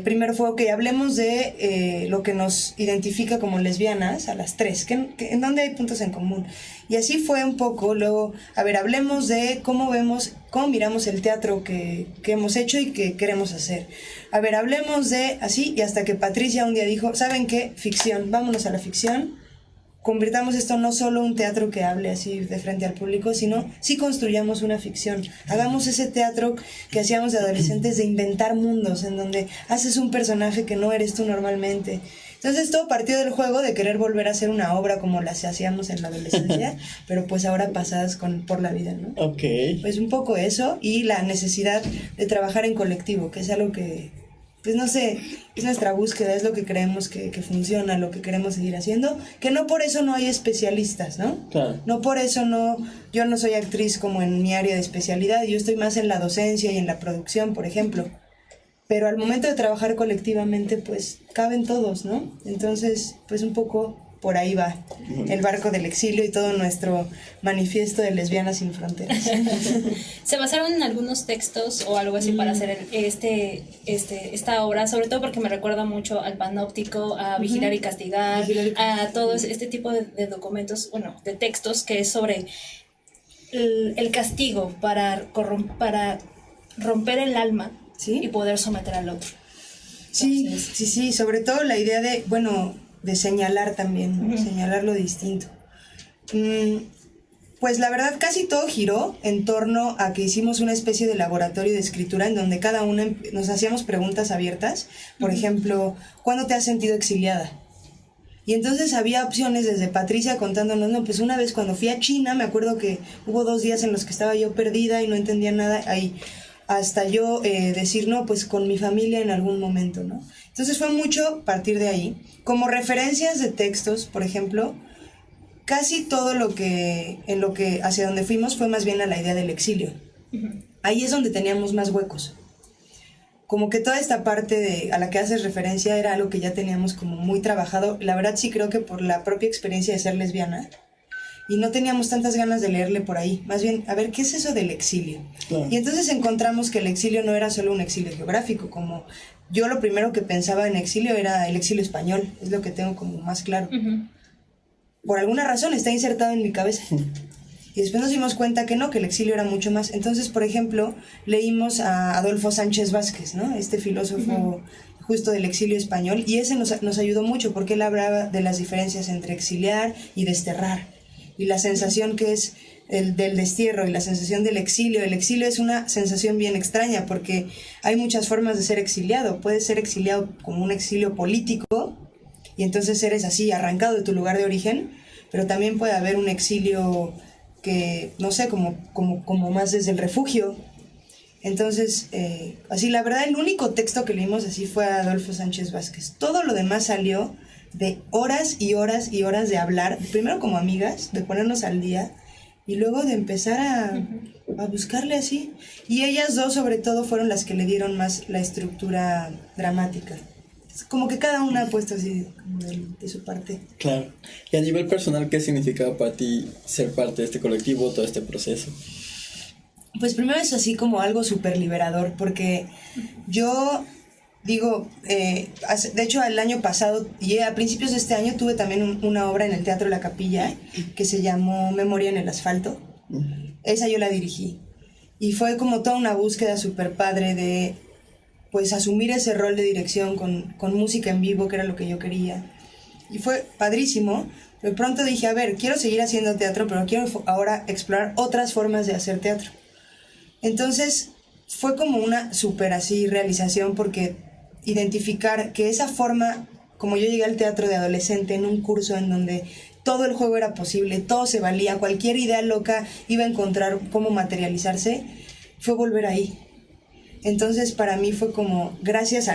primero fue, ok, hablemos de lo que nos identifica como lesbianas a las 3, ¿en dónde hay puntos en común? Y así fue un poco, luego, a ver, hablemos de cómo miramos el teatro que hemos hecho y que queremos hacer. A ver, hablemos de así, y hasta que Patricia un día dijo, ¿saben qué? Ficción, vámonos a la ficción. Convirtamos esto no solo un teatro que hable así de frente al público, sino sí construyamos una ficción. Hagamos ese teatro que hacíamos de adolescentes de inventar mundos, en donde haces un personaje que no eres tú normalmente. Entonces todo partió del juego de querer volver a hacer una obra como las hacíamos en la adolescencia, pero pues ahora pasadas por la vida, ¿no? Ok. Pues un poco eso, y la necesidad de trabajar en colectivo, que es algo que... Pues no sé, es nuestra búsqueda, es lo que creemos que funciona, lo que queremos seguir haciendo, que no por eso no hay especialistas, ¿no? Claro. No por eso yo no soy actriz como en mi área de especialidad, yo estoy más en la docencia y en la producción, por ejemplo. Pero al momento de trabajar colectivamente, pues caben todos, ¿no? Entonces, pues un poco por ahí va el barco del exilio y todo nuestro manifiesto de Lesbianas Sin Fronteras. ¿Se basaron en algunos textos o algo así para hacer esta obra? Sobre todo porque me recuerda mucho al Panóptico, a Vigilar y Castigar, a todo este tipo de documentos, bueno, de textos que es sobre el castigo para romper el alma, ¿sí? Y poder someter al otro. Entonces, Sí, sobre todo la idea de, bueno, de señalar también, ¿no? Señalar lo distinto. Pues la verdad casi todo giró en torno a que hicimos una especie de laboratorio de escritura en donde cada una nos hacíamos preguntas abiertas. Por ejemplo, ¿cuándo te has sentido exiliada? Y entonces había opciones desde Patricia contándonos, no, pues una vez cuando fui a China, me acuerdo que hubo 2 días en los que estaba yo perdida y no entendía nada ahí. Hasta yo decir, no, pues con mi familia en algún momento, ¿no? Entonces fue mucho partir de ahí. Como referencias de textos, por ejemplo, casi todo hacia donde fuimos fue más bien a la idea del exilio. Ahí es donde teníamos más huecos. Como que toda esta parte a la que haces referencia era algo que ya teníamos como muy trabajado. La verdad sí creo que por la propia experiencia de ser lesbiana. Y no teníamos tantas ganas de leerle por ahí. Más bien, a ver, ¿qué es eso del exilio? Claro. Y entonces encontramos que el exilio no era solo un exilio geográfico, como yo lo primero que pensaba en exilio era el exilio español, es lo que tengo como más claro. Por alguna razón está insertado en mi cabeza. Y después nos dimos cuenta que no, que el exilio era mucho más. Entonces, por ejemplo, leímos a Adolfo Sánchez Vázquez, ¿no? Este filósofo justo del exilio español, y ese nos ayudó mucho porque él hablaba de las diferencias entre exiliar y desterrar, y la sensación que es del destierro y la sensación del exilio. El exilio es una sensación bien extraña porque hay muchas formas de ser exiliado. Puedes ser exiliado como un exilio político y entonces eres así, arrancado de tu lugar de origen, pero también puede haber un exilio que, no sé, como más desde el refugio. Entonces, así, la verdad, el único texto que leímos así fue a Adolfo Sánchez Vázquez. Todo lo demás salió de horas y horas y horas de hablar, primero como amigas, de ponernos al día, y luego de empezar a buscarle así. Y ellas dos, sobre todo, fueron las que le dieron más la estructura dramática. Es como que cada una ha puesto así de su parte. Claro. Y a nivel personal, ¿qué significaba para ti ser parte de este colectivo, todo este proceso? Pues primero es así como algo súper liberador, porque yo digo, de hecho el año pasado y a principios de este año tuve también una obra en el Teatro La Capilla que se llamó Memoria en el Asfalto. Esa yo la dirigí y fue como toda una búsqueda súper padre de pues asumir ese rol de dirección con música en vivo, que era lo que yo quería, y fue padrísimo. De pronto dije, a ver, quiero seguir haciendo teatro, pero quiero ahora explorar otras formas de hacer teatro. Entonces fue como una súper así realización, porque identificar que esa forma, como yo llegué al teatro de adolescente en un curso en donde todo el juego era posible, todo se valía, cualquier idea loca iba a encontrar cómo materializarse, fue volver ahí. Entonces para mí fue como, gracias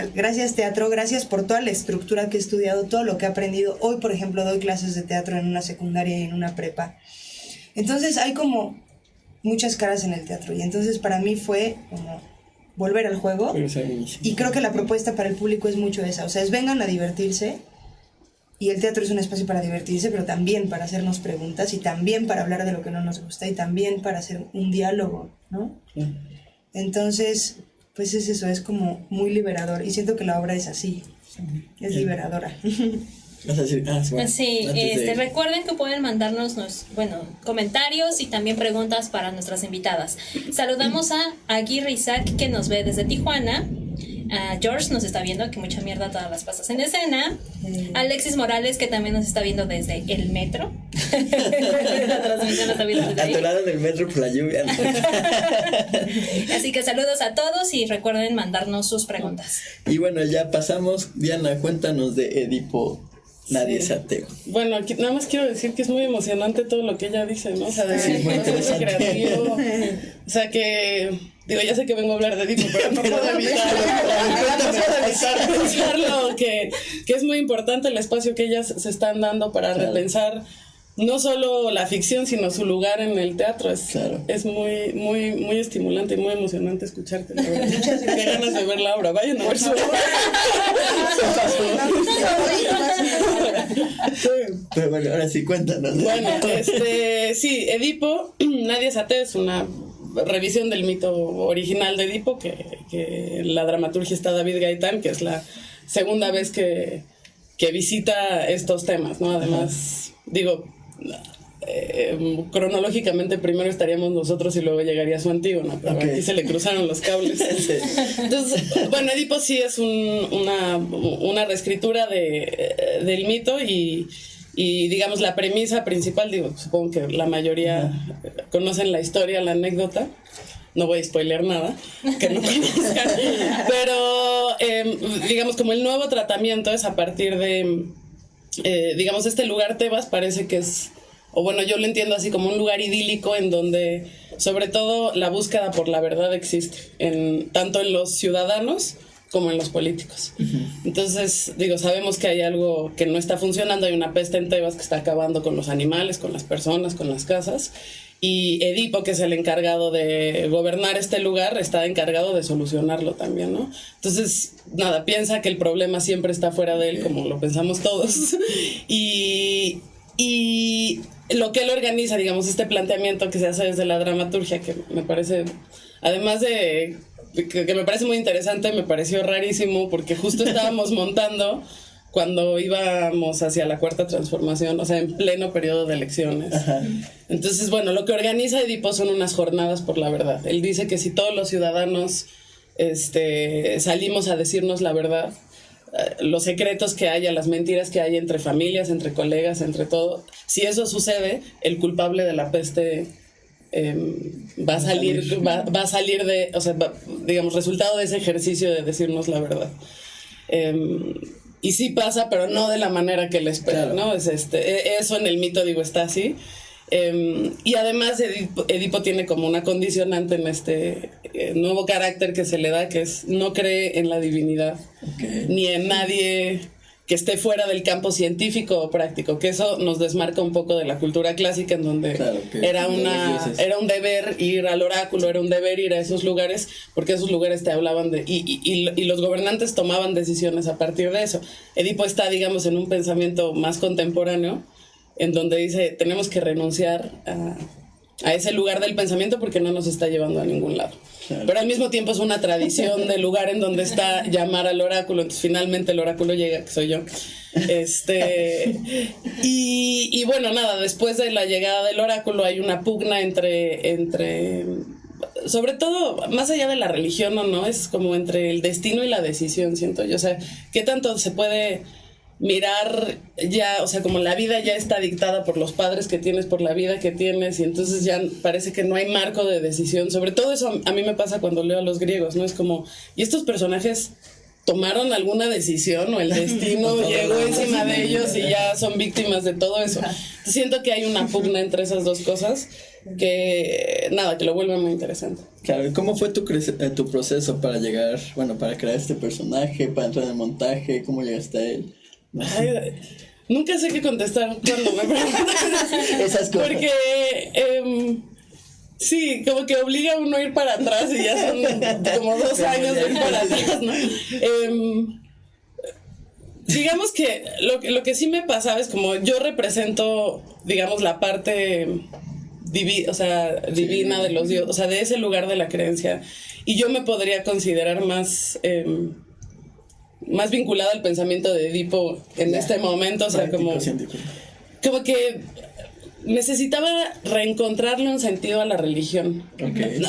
teatro, gracias por toda la estructura que he estudiado, todo lo que he aprendido. Hoy, por ejemplo, doy clases de teatro en una secundaria y en una prepa. Entonces hay como muchas caras en el teatro, y entonces para mí fue como volver al juego, y creo que la propuesta para el público es mucho esa, o sea, es vengan a divertirse, y el teatro es un espacio para divertirse, pero también para hacernos preguntas, y también para hablar de lo que no nos gusta, y también para hacer un diálogo, ¿no? Entonces, pues es eso, es como muy liberador, y siento que la obra es así, es liberadora. ¿Vas a decir? Bueno, sí, recuerden que pueden mandarnos comentarios y también preguntas para nuestras invitadas. Saludamos a Aguirre Isaac, que nos ve desde Tijuana. George nos está viendo, que mucha mierda todas las pasas en escena. Alexis Morales, que también nos está viendo desde el metro. La transmisión la está viendo desde ahí. Atorado en el metro por la lluvia. Así que saludos a todos y recuerden mandarnos sus preguntas. Y bueno, ya pasamos. Diana, cuéntanos de Edipo. Nadie es ateo. Bueno, aquí nada más quiero decir que es muy emocionante todo lo que ella dice, ¿no? O sea, de muy interesante. Creativo. O sea, que digo, ya sé que vengo a hablar de Edipo, pero no puedo evitar pensarlo, que es muy importante el espacio que ellas se están dando para repensar no solo la ficción, sino su lugar en el teatro. Es muy, muy, muy estimulante y muy emocionante escucharte. Muchas ganas de ver la obra. Vayan a ver su obra. Pero bueno, ahora sí, cuéntanos. Bueno, sí, Edipo, Nadie es ateo, es una revisión del mito original de Edipo, que la dramaturgia está David Gaitán, que es la segunda vez que visita estos temas, ¿no? Además, digo, cronológicamente primero estaríamos nosotros y luego llegaría su Antígona, pero aquí se le cruzaron los cables. Entonces, bueno, Edipo sí es una reescritura del mito, y digamos la premisa principal, digo, supongo que la mayoría conocen la historia, la anécdota. No voy a spoilear nada que no conozcan, pero digamos como el nuevo tratamiento es a partir de digamos este lugar Tebas parece que es, o bueno, yo lo entiendo así como un lugar idílico en donde sobre todo la búsqueda por la verdad existe, tanto en los ciudadanos como en los políticos. Entonces, digo, sabemos que hay algo que no está funcionando, hay una peste en Tebas que está acabando con los animales, con las personas, con las casas, y Edipo, que es el encargado de gobernar este lugar, está encargado de solucionarlo también, ¿no? Entonces, nada, piensa que el problema siempre está fuera de él, como lo pensamos todos, y lo que él organiza, digamos, este planteamiento que se hace desde la dramaturgia, que me parece, además de que me parece muy interesante, me pareció rarísimo, porque justo estábamos montando cuando íbamos hacia la cuarta transformación, o sea, en pleno periodo de elecciones. Ajá. Entonces, bueno, lo que organiza Edipo son unas jornadas por la verdad. Él dice que si todos los ciudadanos salimos a decirnos la verdad, los secretos que haya, las mentiras que hay entre familias, entre colegas, entre todo. Si eso sucede, el culpable de la peste va a salir de, o sea, digamos, resultado de ese ejercicio de decirnos la verdad. Y sí pasa, pero no de la manera que él espera, ¿no? Es eso en el mito, digo, está así. Y además Edipo tiene como una condicionante en este nuevo carácter que se le da, que es no cree en la divinidad, ni en nadie que esté fuera del campo científico o práctico, que eso nos desmarca un poco de la cultura clásica, en donde era un deber ir al oráculo, era un deber ir a esos lugares, porque esos lugares te hablaban de, y los gobernantes tomaban decisiones a partir de eso. Edipo está, digamos, en un pensamiento más contemporáneo, en donde dice, tenemos que renunciar a ese lugar del pensamiento porque no nos está llevando a ningún lado. Claro. Pero al mismo tiempo es una tradición del lugar en donde está llamar al oráculo, entonces finalmente el oráculo llega, que soy yo. Y bueno, nada, después de la llegada del oráculo hay una pugna entre sobre todo, más allá de la religión o no, es como entre el destino y la decisión, siento yo. O sea, ¿qué tanto se puede mirar ya, o sea, como la vida ya está dictada por los padres que tienes, por la vida que tienes, y entonces ya parece que no hay marco de decisión? Sobre todo eso a mí me pasa cuando leo a los griegos, ¿no? Es como, ¿y estos personajes tomaron alguna decisión o el destino llegó encima de ellos y ya son víctimas de todo eso? Siento que hay una pugna entre esas dos cosas que, nada, que lo vuelve muy interesante. Claro, ¿cómo fue tu proceso para llegar, bueno, para crear este personaje, para entrar en el montaje? ¿Cómo llegaste a él? Ay, nunca sé qué contestar cuando me preguntan esas cosas. Porque sí, como que obliga a uno a ir para atrás y ya son como 2 años de ir para atrás, ¿no? Digamos que lo que sí me pasaba es como yo represento, digamos, la parte divina de los dioses, o sea, de ese lugar de la creencia, y yo me podría considerar más vinculada al pensamiento de Edipo en este momento, o sea, como que necesitaba reencontrarle un sentido a la religión.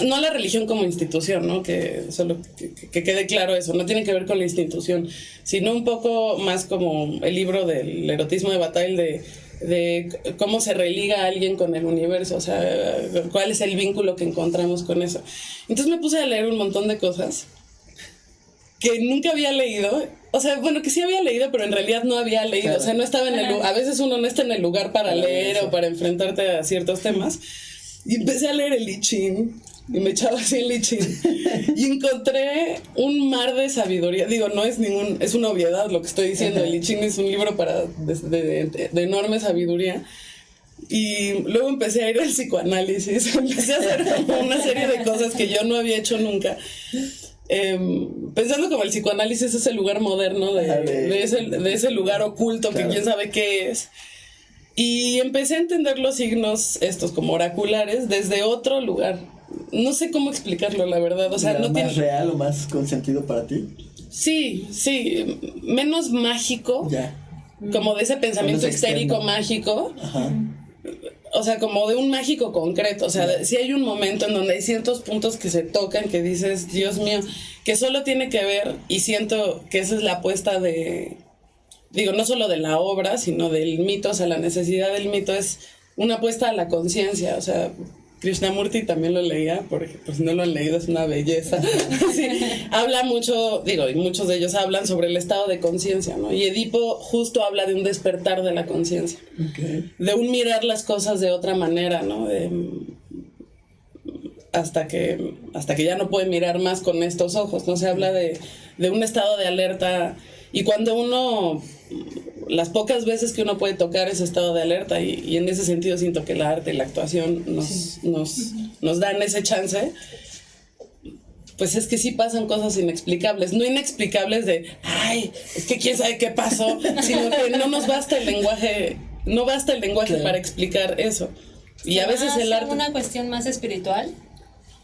No a la religión como institución, ¿no? Que solo que quede claro eso, no tiene que ver con la institución, sino un poco más como el libro del erotismo de Bataille, de cómo se religa a alguien con el universo, o sea, cuál es el vínculo que encontramos con eso. Entonces me puse a leer un montón de cosas que nunca había leído, o sea, bueno, que sí había leído, pero en realidad no había leído, claro. O sea, no estaba en el lugar, a veces uno no está en el lugar para leer o para enfrentarte a ciertos temas, y empecé a leer el I Ching, y me echaba así el I Ching, y encontré un mar de sabiduría. Digo, no es es una obviedad lo que estoy diciendo, el I Ching es un libro de enorme sabiduría. Y luego empecé a ir al psicoanálisis, empecé a hacer como una serie de cosas que yo no había hecho nunca. Pensando como el psicoanálisis es el lugar moderno de ese lugar oculto, claro, que quién sabe qué es, y empecé a entender los signos estos como oraculares desde otro lugar. No sé cómo explicarlo, la verdad, o sea, no más real o más con sentido para ti. Sí, menos mágico, ya, como de ese pensamiento extérico mágico. Ajá. O sea, como de un mágico concreto. O sea, si hay un momento en donde hay ciertos puntos que se tocan, que dices, Dios mío, que solo tiene que ver, y siento que esa es la apuesta no solo de la obra, sino del mito. O sea, la necesidad del mito es una apuesta a la conciencia. O sea, Krishnamurti también lo leía, porque pues si no lo han leído es una belleza. Sí, habla mucho, y muchos de ellos hablan sobre el estado de conciencia, ¿no? Y Edipo justo habla de un despertar de la conciencia, de un mirar las cosas de otra manera, ¿no? Hasta que ya no puede mirar más con estos ojos, ¿no? Se habla de un estado de alerta, y cuando uno, las pocas veces que uno puede tocar ese estado de alerta, y en ese sentido siento que el arte y la actuación nos dan ese chance, pues es que sí pasan cosas inexplicables, no inexplicables de, ay, es que quién sabe qué pasó, sino que no nos basta el lenguaje, claro, para explicar eso. Y a veces el arte... ¿Una cuestión más espiritual?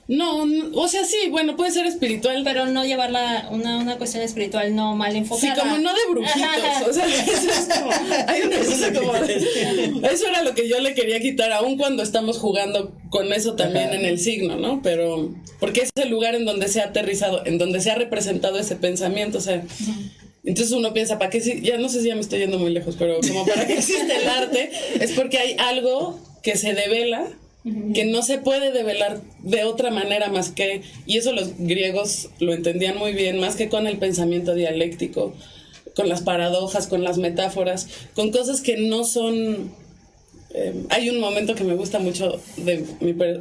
No, o sea, sí, bueno, puede ser espiritual, pero no llevarla una cuestión espiritual no mal enfocada. Sí, como no de brujitos. Ajá. O sea, eso es como, hay una cosa como eso era lo que yo le quería quitar, aun cuando estamos jugando con eso también, ajá, en el signo, ¿no? Pero porque es el lugar en donde se ha aterrizado, en donde se ha representado ese pensamiento. O sea, Entonces uno piensa, ¿para qué? Ya no sé si ya me estoy yendo muy lejos, pero como para qué existe el arte, es porque hay algo que se devela, que no se puede develar de otra manera más que, y eso los griegos lo entendían muy bien, más que con el pensamiento dialéctico, con las paradojas, con las metáforas, con cosas que no son... hay un momento que me gusta mucho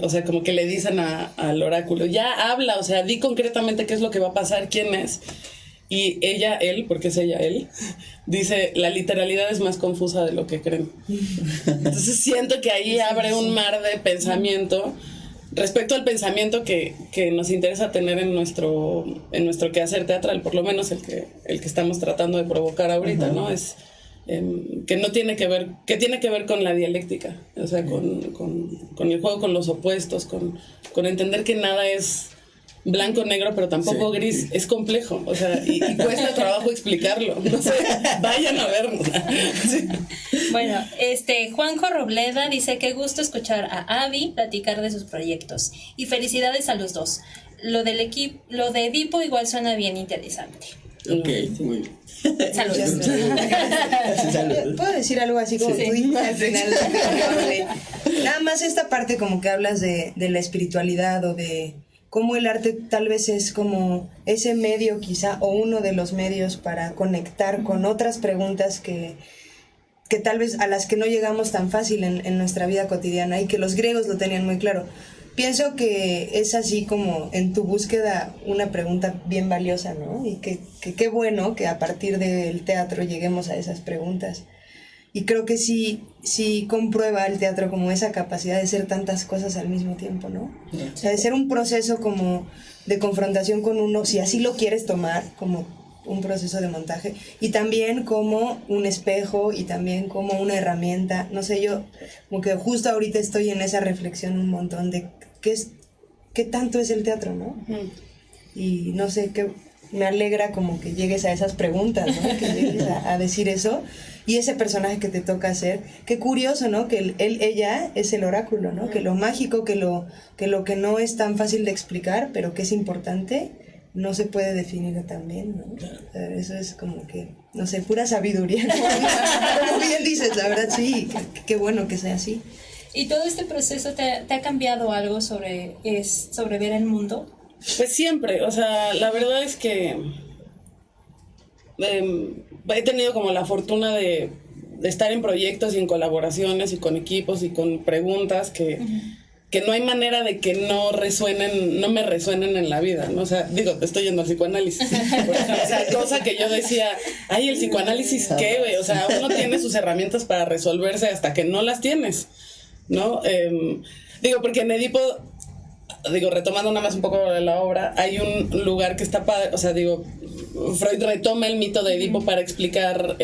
o sea, como que le dicen al oráculo, ya habla, o sea, di concretamente qué es lo que va a pasar, quién es. Y él, porque es ella, él, dice, la literalidad es más confusa de lo que creen. Entonces siento que ahí abre un mar de pensamiento respecto al pensamiento que nos interesa tener en nuestro quehacer teatral, por lo menos el que estamos tratando de provocar ahorita, ¿no? Es que no tiene que ver, que tiene que ver con la dialéctica, o sea, con el juego con los opuestos, con entender que nada es blanco-negro, pero tampoco gris, es complejo, o sea, y cuesta trabajo explicarlo, no sé, vayan a verlo. Sí. Bueno, Juanjo Robleda dice, qué gusto escuchar a Abby platicar de sus proyectos, y felicidades a los dos. Lo de Edipo igual suena bien interesante. Ok, muy bien. Saludos. Salud. ¿Puedo decir algo así como tú dijiste al final? Nada más esta parte como que hablas de la espiritualidad o de cómo el arte tal vez es como ese medio quizá o uno de los medios para conectar con otras preguntas que tal vez a las que no llegamos tan fácil en nuestra vida cotidiana y que los griegos lo tenían muy claro. Pienso que es así como en tu búsqueda una pregunta bien valiosa, ¿no? Y que qué bueno que a partir del teatro lleguemos a esas preguntas. Y creo que sí comprueba el teatro como esa capacidad de ser tantas cosas al mismo tiempo, ¿no? O sea, de ser un proceso como de confrontación con uno, si así lo quieres tomar, como un proceso de montaje, y también como un espejo y también como una herramienta. No sé, yo como que justo ahorita estoy en esa reflexión un montón de qué tanto es el teatro, ¿no? Y no sé, que me alegra como que llegues a esas preguntas, ¿no? Que llegues a decir eso. Y ese personaje que te toca hacer, qué curioso, ¿no? Que ella es el oráculo, ¿no? Que lo mágico, que lo que no es tan fácil de explicar, pero que es importante, no se puede definir tan bien, ¿no? O sea, eso es como que, no sé, pura sabiduría, ¿no? Como bien dices, la verdad, sí, qué bueno que sea así. ¿Y todo este proceso te ha cambiado algo sobre ver el mundo? Pues siempre, o sea, la verdad es que he tenido como la fortuna de estar en proyectos y en colaboraciones y con equipos y con preguntas que no hay manera de que no me resuenen en la vida, ¿no? O sea, digo, estoy yendo al psicoanálisis, por ejemplo, o sea, cosa que yo decía, ay, el psicoanálisis, ¿qué, güey? O sea, uno tiene sus herramientas para resolverse hasta que no las tienes, ¿no? Digo, porque en Edipo, retomando nada más un poco de la obra, hay un lugar que está padre, o sea, digo, Freud retoma el mito de Edipo para explicar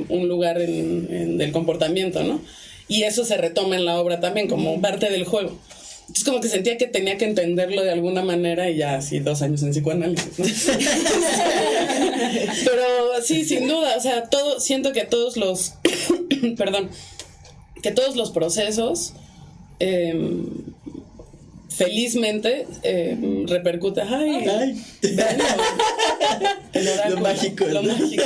un lugar del comportamiento, ¿no? Y eso se retoma en la obra también como parte del juego. Entonces como que sentía que tenía que entenderlo de alguna manera y ya así 2 años en psicoanálisis, ¿no? Pero sí, sin duda, o sea, siento que todos los que todos los procesos felizmente repercute. El oráculo, lo mágico.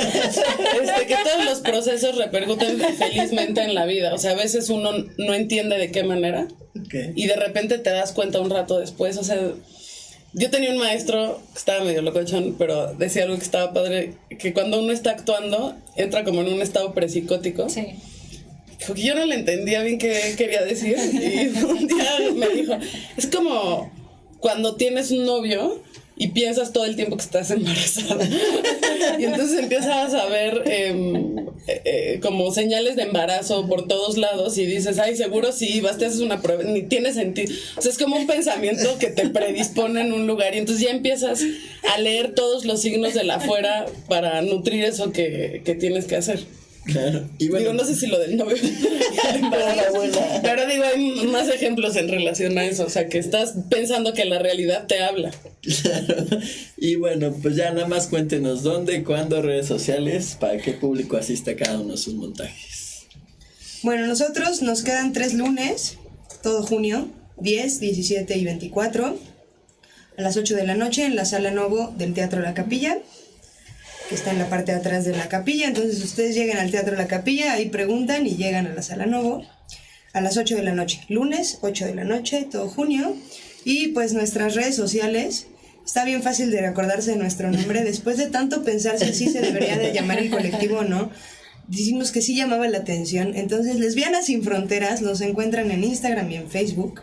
Que todos los procesos repercuten felizmente en la vida. O sea, a veces uno no entiende de qué manera. Okay. Y de repente te das cuenta un rato después. O sea, yo tenía un maestro que estaba medio locochón, pero decía algo que estaba padre, que cuando uno está actuando entra como en un estado presicótico. Sí. Dijo que yo no le entendía bien qué quería decir. Y un día me dijo, es como cuando tienes un novio y piensas todo el tiempo que estás embarazada. Y entonces empiezas a ver como señales de embarazo por todos lados y dices, ay, seguro sí, vas, te haces una prueba, ni tiene sentido. O sea, es como un pensamiento que te predispone en un lugar y entonces ya empiezas a leer todos los signos de la afuera para nutrir eso que tienes que hacer. Claro. Y bueno, digo, no sé si lo del novio pero digo, hay más ejemplos en relación a eso. O sea, que estás pensando que la realidad te habla. Claro. Y bueno, pues ya nada más cuéntenos dónde, cuándo, redes sociales, para qué público asiste a cada uno de sus montajes. Bueno, nosotros nos quedan 3 lunes, todo junio, 10, 17 y 24, a las 8 de la noche en la Sala Novo del Teatro La Capilla. que está en la parte de atrás de la capilla. Entonces ustedes llegan al Teatro La Capilla, ahí preguntan y llegan a la Sala Novo a las 8 de la noche, lunes 8 de la noche, todo junio. Y pues nuestras redes sociales, está bien fácil de recordarse de nuestro nombre. Después de tanto pensar si así se debería de llamar el colectivo o no, decimos que sí llamaba la atención. Entonces, Lesbianas Sin Fronteras los encuentran en Instagram y en Facebook.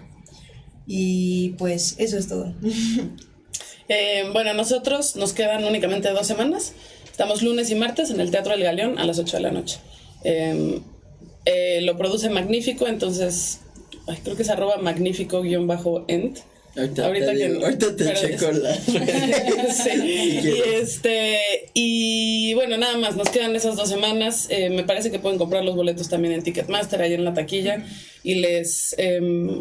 Y pues eso es todo. Bueno, nosotros nos quedan únicamente 2 semanas. Estamos lunes y martes en el Teatro El Galeón a las 8 de la noche. Lo produce Magnífico, entonces creo que es @magnífico_ent. Ahorita te checo la y bueno, nada más, nos quedan esas 2 semanas. Me parece que pueden comprar los boletos también en Ticketmaster, ahí en la taquilla. Y les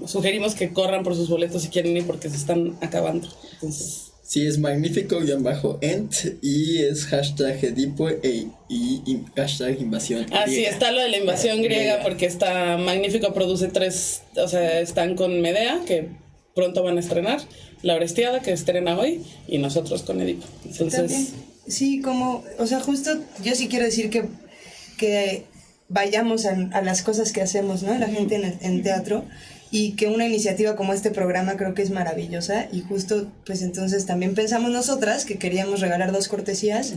sugerimos que corran por sus boletos si quieren ir porque se están acabando. Entonces, sí, es magnífico_ent y es #Edipo y hashtag invasión. Sí, está lo de la invasión griega porque está Magnífico, produce 3, o sea, están con Medea, que pronto van a estrenar, La Orestiada, que estrena hoy, y nosotros con Edipo. Entonces, también, sí, o sea, justo yo sí quiero decir que vayamos a las cosas que hacemos, ¿no? La gente en teatro, y que una iniciativa como este programa creo que es maravillosa, y justo pues entonces también pensamos nosotras que queríamos regalar 2 cortesías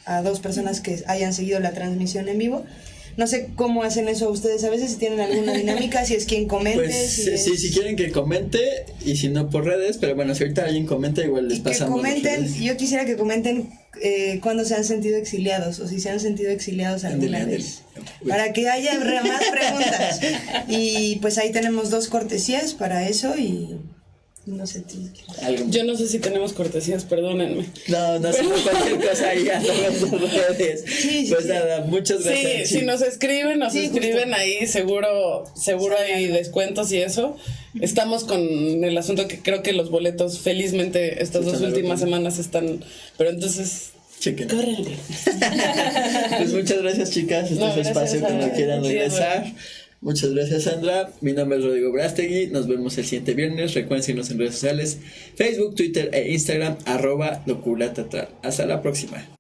a 2 personas que hayan seguido la transmisión en vivo. No sé cómo hacen eso ustedes a veces, si tienen alguna dinámica, si es quien comente. Pues si quieren que comente, y si no por redes, pero bueno, si ahorita alguien comenta, igual les pasamos. Que comenten, yo quisiera que comenten cuándo se han sentido exiliados, o si se han sentido exiliados alguna vez. Para que haya más preguntas. Y pues ahí tenemos 2 cortesías para eso, y no sé yo no sé si tenemos cortesías, perdónenme. No, sino cualquier cosa ahí a las redes. Pues nada, muchas gracias. Sí, si nos escriben ahí, seguro hay descuentos y eso. Estamos con el asunto que creo que los boletos, felizmente, estas 2 últimas semanas están, pero entonces chequen. Córrenle. Pues muchas gracias, chicas. Este es su espacio cuando quieran regresar. Muchas gracias, Sandra. Mi nombre es Rodrigo Brastegui. Nos vemos el siguiente viernes. Recuerden seguirnos en redes sociales: Facebook, Twitter e Instagram @locura teatral. Hasta la próxima.